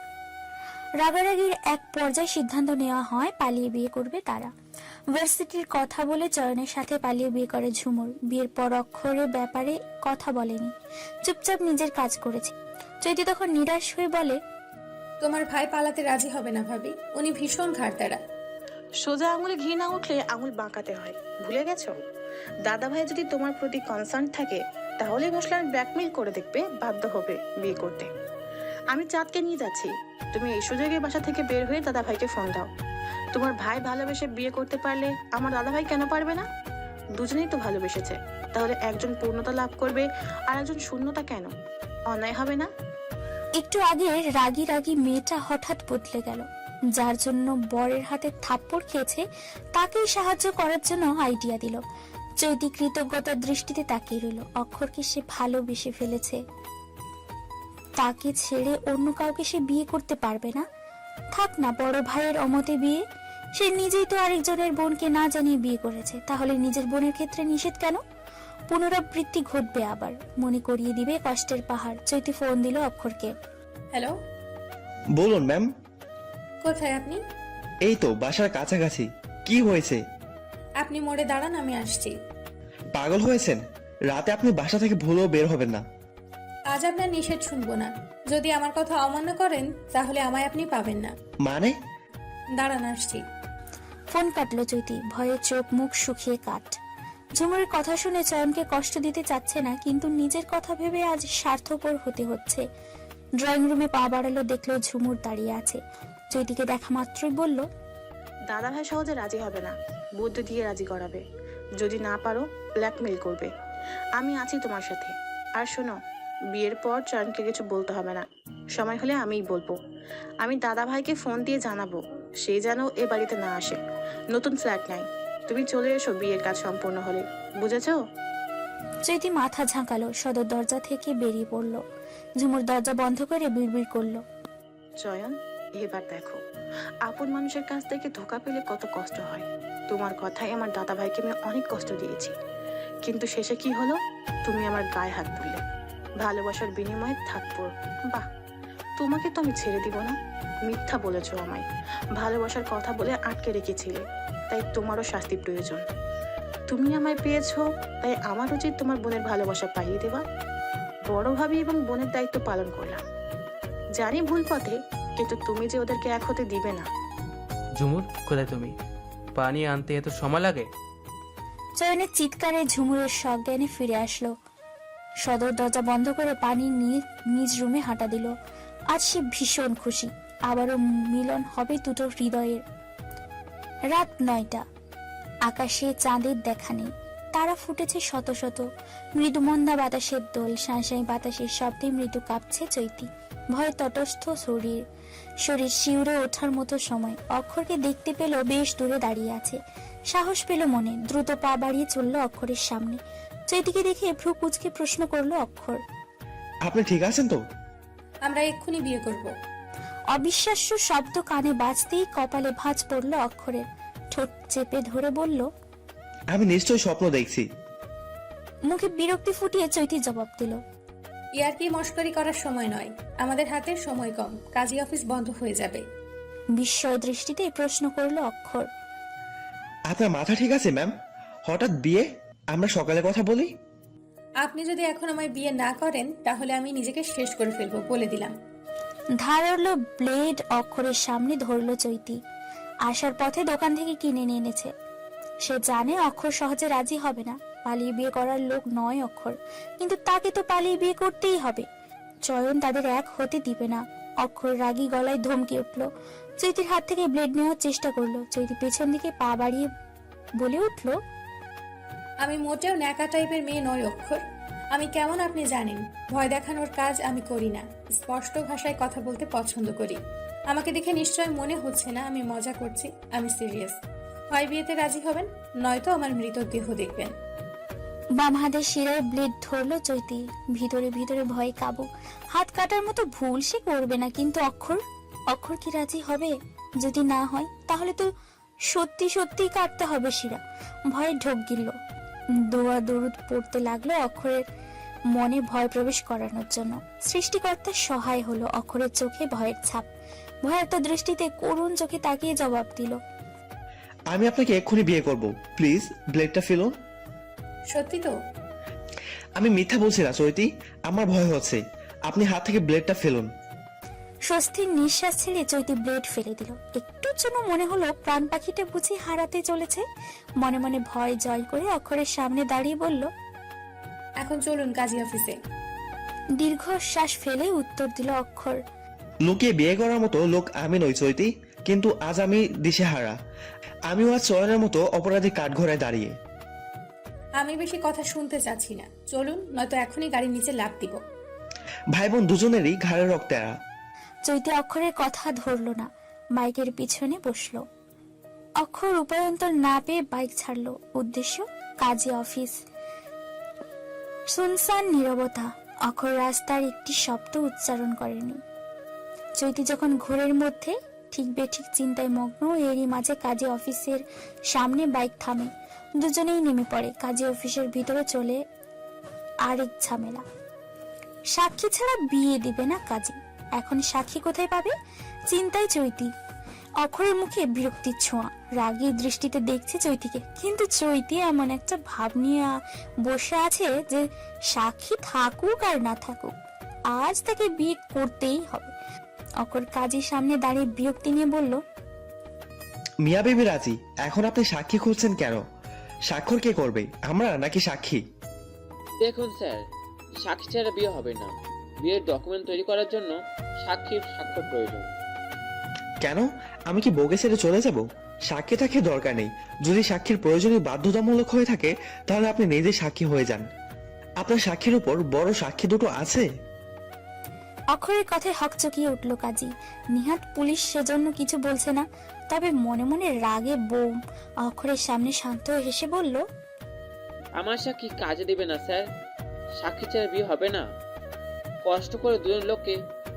রাগারাগির এক পর্যায়ে সিদ্ধান্ত নেওয়া হয় পালিয়ে বিয়ে করবে তারা। ভার্সিটির কথা বলে চয়নের সাথে পালিয়ে বিয়ে করে ঝুমুর। বিয়ের পর অক্ষরের ব্যাপারে কথা বলেনি, চুপচাপ নিজের কাজ করেছে। চৈতি তখন নিরাশ হয়ে বলে, তোমার ভাই পালাতে রাজি হবে না ভাবি, উনি ভীষণ ঘাড়তারা। সোজা আঙুলে ঘি না উঠলে আঙুল বাঁকাতে হয়, ভুলে গেছো? দাদা ভাই যদি তোমার প্রতি কনসার্ন থাকে তাহলে ইমোশনাল ব্ল্যাকমেইল করে দেখবে, বাধ্য হবে বিয়ে করতে। আমি চাঁদকে নিয়ে যাচ্ছি, তুমি এই সুযোগে বাসা থেকে বের হয়ে দাদা ভাইকে ফোন দাও। তোমার ভাই ভালোবেসে বিয়ে করতে পারলে আমার দাদা ভাই কেন পারবে না? দুজনেই তো ভালোবেসেছে, তাহলে একজন পূর্ণতা লাভ করবে আর একজন শূন্যতা কেন? অন্যায় হবে না? একটু আগে রাগী রাগী মেয়েটা হঠাৎ বদলে গেল। যার জন্য বরের হাতে থাপ্পড় খেয়েছে তাকেই সাহায্য করার জন্য আইডিয়া দিল। চৈতি কৃতজ্ঞতার দৃষ্টিতে তাকিয়ে রইল। অক্ষরকে সে ভালোবেসে ফেলেছে, তাকে ছেড়ে অন্য কাউকে সে বিয়ে করতে পারবে না। থাক না বড় ভাইয়ের অমতে বিয়ে, সে নিজেই তো আরেকজনের বোনকে না জানিয়ে বিয়ে করেছে, তাহলে নিজের বোনের ক্ষেত্রে নিষেধ কেন? পুনরাবৃত্তি ঘটবে আবার, মনে করিয়ে দিবে কষ্টের পাহাড়। চৈতি ফোন দিল অক্ষরকে। হ্যালো, বলুন ম্যাম। কোথায় আপনি? এই তো বাসার কাছাকাছি। কি হয়েছে? আপনি মোড়ে দাঁড়ান, আমি আসছি। পাগল হয়েছেন? রাতে আপনি বাসা থেকে ভুলেও বের হবেন না। আজ আপনার নিষেধ শুনবো না। যদি আমার কথা অমান্য করেন তাহলে আমায় আপনি পাবেন না। মানে? দাঁড়ান, আসছি। ফোন কাটলো চৈতি, ভয়ে চোখ মুখ শুকিয়ে কাট। ঝুমুরের কথা শুনে চয়নকে কষ্ট দিতে চাচ্ছে না, কিন্তু নিজের কথা ভেবে আজ স্বার্থপর হতে হচ্ছে। ড্রয়িং রুমে পা বাড়ালো, দেখলো ঝুমুর দাঁড়িয়ে আছে। চৈতিকে দেখা মাত্রই বলল, দাদা ভাই সহজে রাজি হবে না, বুদ্ধি দিয়ে রাজি করাবে। যদি না পারো ব্ল্যাকমেইল করবে। আমি আছি তোমার সাথে। আর শোনো, বিয়ের পর চয়নকে কিছু বলতে হবে না, সময় হলে আমিই বলবো। আমি দাদা ভাইকে ফোন দিয়ে জানাবো সে যেন এ বাড়িতে না আসে, নতুন ফ্ল্যাট নাই। তুমি চলে এসো বিয়ের কাজ সম্পূর্ণ হলে, বুঝেছো? চৈতি মাথা ঝাঁকালো, সদর দরজা থেকে বেরিয়ে পড়লো। ঝুমুর দরজা বন্ধ করে বিড়বিড় করলো, চয়ন, এবার দেখো আপন মানুষের কাছ থেকে ধোকা পেলে কত কষ্ট হয়। তোমার কথায় আমার দাদা ভাইকে আমি অনেক কষ্ট দিয়েছি, কিন্তু শেষে কি হলো? তুমি আমার গায়ে হাত তুললে, ভালোবাসার বিনিময়ে থাপ্পড়। বাহ, তোমাকে তো আমি ছেড়ে দিব না। মিথ্যা বলেছো আমায়, ভালোবাসার কথা বলে আটকে রেখেছিলে, তাই তোমারও শাস্তি প্রয়োজন। তুমি আমায় পেয়েছো, তাই আমার উচিত তোমার বোনের ভালোবাসা পাইয়ে দেওয়া। বড় ভাবি এবং বোনের দায়িত্ব পালন করলাম। জানি ভুল পথে, কিন্তু তুমি যে ওদেরকে এক হতে দিবে না। ঝুমুর, কোথায় তুমি? পানি আনতে এত সময় লাগে? চয়নের চিৎকারে ঝুমুরের সজ্ঞানে ফিরে আসলো। সদর দরজা বন্ধ করে পানি নিয়ে নিজ রুমে হাঁটা দিল। আজ সে ভীষণ খুশি, আবারও মিলন হবে দুটো হৃদয়ের। রাত 9টা, আকাশে চাঁদের দেখা নেই, তারা ফুটেছে শত শত। মৃদু মন্দা বাতাসের দোল, শাঁসাই বাতাসের শব্দে মৃদু কাঁপছে চৈতি। ভয়ে তটস্থ শরীর শিউরে ওঠার মতো সময়। অক্ষরকে দেখতে পেল বেশ দূরে দাঁড়িয়ে আছে। সাহস পেল মনে, দ্রুত পা বাড়িয়ে চলল অক্ষরের সামনে। চৈতিকে দেখে ভ্রু কুঁচকে প্রশ্ন করলো অক্ষর, আপনি ঠিক আছেন তো? আমরা এক্ষুনি বিয়ে করব। অবিশ্বাস্য শব্দ কানে বাজতেই কপালে ভাঁজ পড়ল অক্ষরের। ঠোঁট চেপে ধরে বলল, আমি নিশ্চয়ই স্বপ্ন দেখছি। মুখে বিরক্তি ফুটিয়ে চৈতি জবাব দিল, ইয়ার্কি মস্করি করার সময় নয়, আমাদের হাতে সময় কম, কাজী অফিস বন্ধ হয়ে যাবে। বিস্ময় দৃষ্টিতে প্রশ্ন করলো অক্ষর, আপনার মাথা ঠিক আছে ম্যাম? হঠাৎ বিয়ে? আমরা সকালে কথা বলি। আপনি যদি এখন আমায় বিয়ে না করেন তাহলে আমি নিজেকে শেষ করে ফেলবো, বলে দিলাম। ধারালো ব্লেড অক্ষরের সামনে ধরলো চৈতি। আসার পথে দোকান থেকে কিনে নিয়ে এনেছে। সে জানে অক্ষর সহজে রাজি হবে না, পালিয়ে বিয়ে করার লোক নয় অক্ষর, কিন্তু তাকে তো পালিয়ে বিয়ে করতেই হবে। চয়ন তাদের এক হতে দিবে না। অক্ষর রাগী গলায় ধমকে উঠল। চৈতির হাত থেকে ব্লেড নেওয়ার চেষ্টা করলো। চৈতি পেছন দিকে পা বাড়িয়ে বলে উঠল, আমি মোটেও ন্যাকা টাইপের মেয়ে নয় অক্ষর। আমি কেমন আপনি জানেন, ভয় দেখানোর কাজ আমি করি না, স্পষ্ট ভাষায় কথা বলতে পছন্দ করি। আমাকে দেখে নিশ্চয় মনে হচ্ছে না আমি মজা করছি, আমি সিরিয়াস। হয় বিয়েতে রাজি হবেন, নয়তো আমার মৃতদেহ দেখবেন। বাম হাতের শিরায় ব্লেড ধরলো চৈতি। ভিতরে ভিতরে ভয়ে কাবু। হাত কাটার মতো ভুল সে করবে না, কিন্তু অক্ষর কি রাজি হবে? যদি না হয় তাহলে তো সত্যি সত্যি কাটতে হবে শিরা। ভয়ে ঢোক গিলল। দোয়া দরুদ পড়তে লাগলো অক্ষরের মনে ভয় প্রবেশ করানোর জন্য। সৃষ্টিকর্তার সহায় হলো। অক্ষরের চোখে ভয়ের ছাপ। ভয়ার্ত দৃষ্টিতে করুণ চোখে তাকিয়ে জবাব দিল, আমি আপনাকে এক্ষুনি বিয়ে করব, প্লিজ ব্লেডটা ফেলুন। সত্যি তো? আমি মিথ্যা বলছি না চৈতি, আমার ভয় হচ্ছে। আপনি হাত থেকে ব্লেডটা ফেলুন। স্বস্তির নিঃশ্বাস ছেড়ে চৈতি ব্লেড ফেলে দিল। একটুর জন্য মনে হলো প্রাণ পাখিটা বুঝি হারাতে চলেছে। মনে মনে ভয় জয় করে অক্ষরের সামনে দাঁড়িয়ে বলল, এখন চলুন কাজী অফিসে। দীর্ঘশ্বাস ফেলে উত্তর দিল অক্ষর। লুকিয়ে বিয়ে করার মতো লোক আমি নই চৈতি, কিন্তু আজ আমি দিশেহারা। আমিও আজ চয়নের মতো অপরাধী কাঠঘোড়ায় দাঁড়িয়ে। আমি বেশি কথা শুনতে চাচ্ছি না, চলুন, নয়তো এখনই গাড়ির নিচে লাফ দিব। ভাই বোন দুজনেরই ঘাড়ে রক্তেরা। চৈতি অক্ষরের কথা ধরল না, বাইকের পিছনে বসলো। অক্ষর উপায়ন্তর না পেয়ে বাইক ছাড়লো। উদ্দেশ্য কাজী অফিস। শুনশান নীরবতা। অক্ষর রাস্তার একটি শব্দ উচ্চারণ করেনি। চৈতি যখন ঘোরের মধ্যে ঠিক বেঠিক চিন্তায় মগ্ন, এরই মাঝে কাজী অফিসের সামনে বাইক থামে। দুজনেই নেমে পড়ে। কাজী অফিসের ভিতরে চলে আরেক ঝামেলা। সাক্ষী ছাড়া বিয়ে দিবে না কাজী। এখন সাক্ষী কোথায় পাবে? চিন্তায় চৈতি। অক্ষরের মুখে বিরক্তির ছোঁয়া। রাগী দৃষ্টিতে দেখছে চৈতিকে, কিন্তু চৈতি এমন একটা ভাব নিয়ে বসে আছে যে সাক্ষী থাকুক আর না থাকুক, আজ তাকে বিয়ে করতেই হবে। অক্ষর কাজীর সামনে দাঁড়িয়ে বিরক্তি নিয়ে বলল, মিয়া বেবি রাজি, এখন আপনি সাক্ষী খুঁজছেন কেন? স্বাক্ষর কে করবে, আমরা নাকি সাক্ষী? দেখুন স্যার, সাক্ষী ছাড়া বিয়ে হবে না। বিয়ের ডকুমেন্ট তৈরি করার জন্য সাক্ষীর স্বাক্ষর প্রয়োজন। কেন, আমি কি বউকে ছেড়ে চলে যাব? সাক্ষী থাকে দরকার নেই। যদি সাক্ষীর প্রয়োজনীয় বাধ্যতামূলক হয়ে থাকে, তাহলে আপনি নিজে সাক্ষী হয়ে যান। আপনার সাক্ষীর উপর বড় সাক্ষী দুটো আছে। অক্ষরের কথায় হকচকিয়ে উঠল কাজী। নিহাত পুলিশ, সেজন্য কিছু বলছে না, তবে মনে মনে রাগে বোম। অক্ষরের সামনে শান্ত হয়ে হেসে বলল, আমার সাক্ষী কাজে দিবে না স্যার। সাক্ষী ছাড়া বিয়ে হবে না। কষ্ট করে দুজন লোককে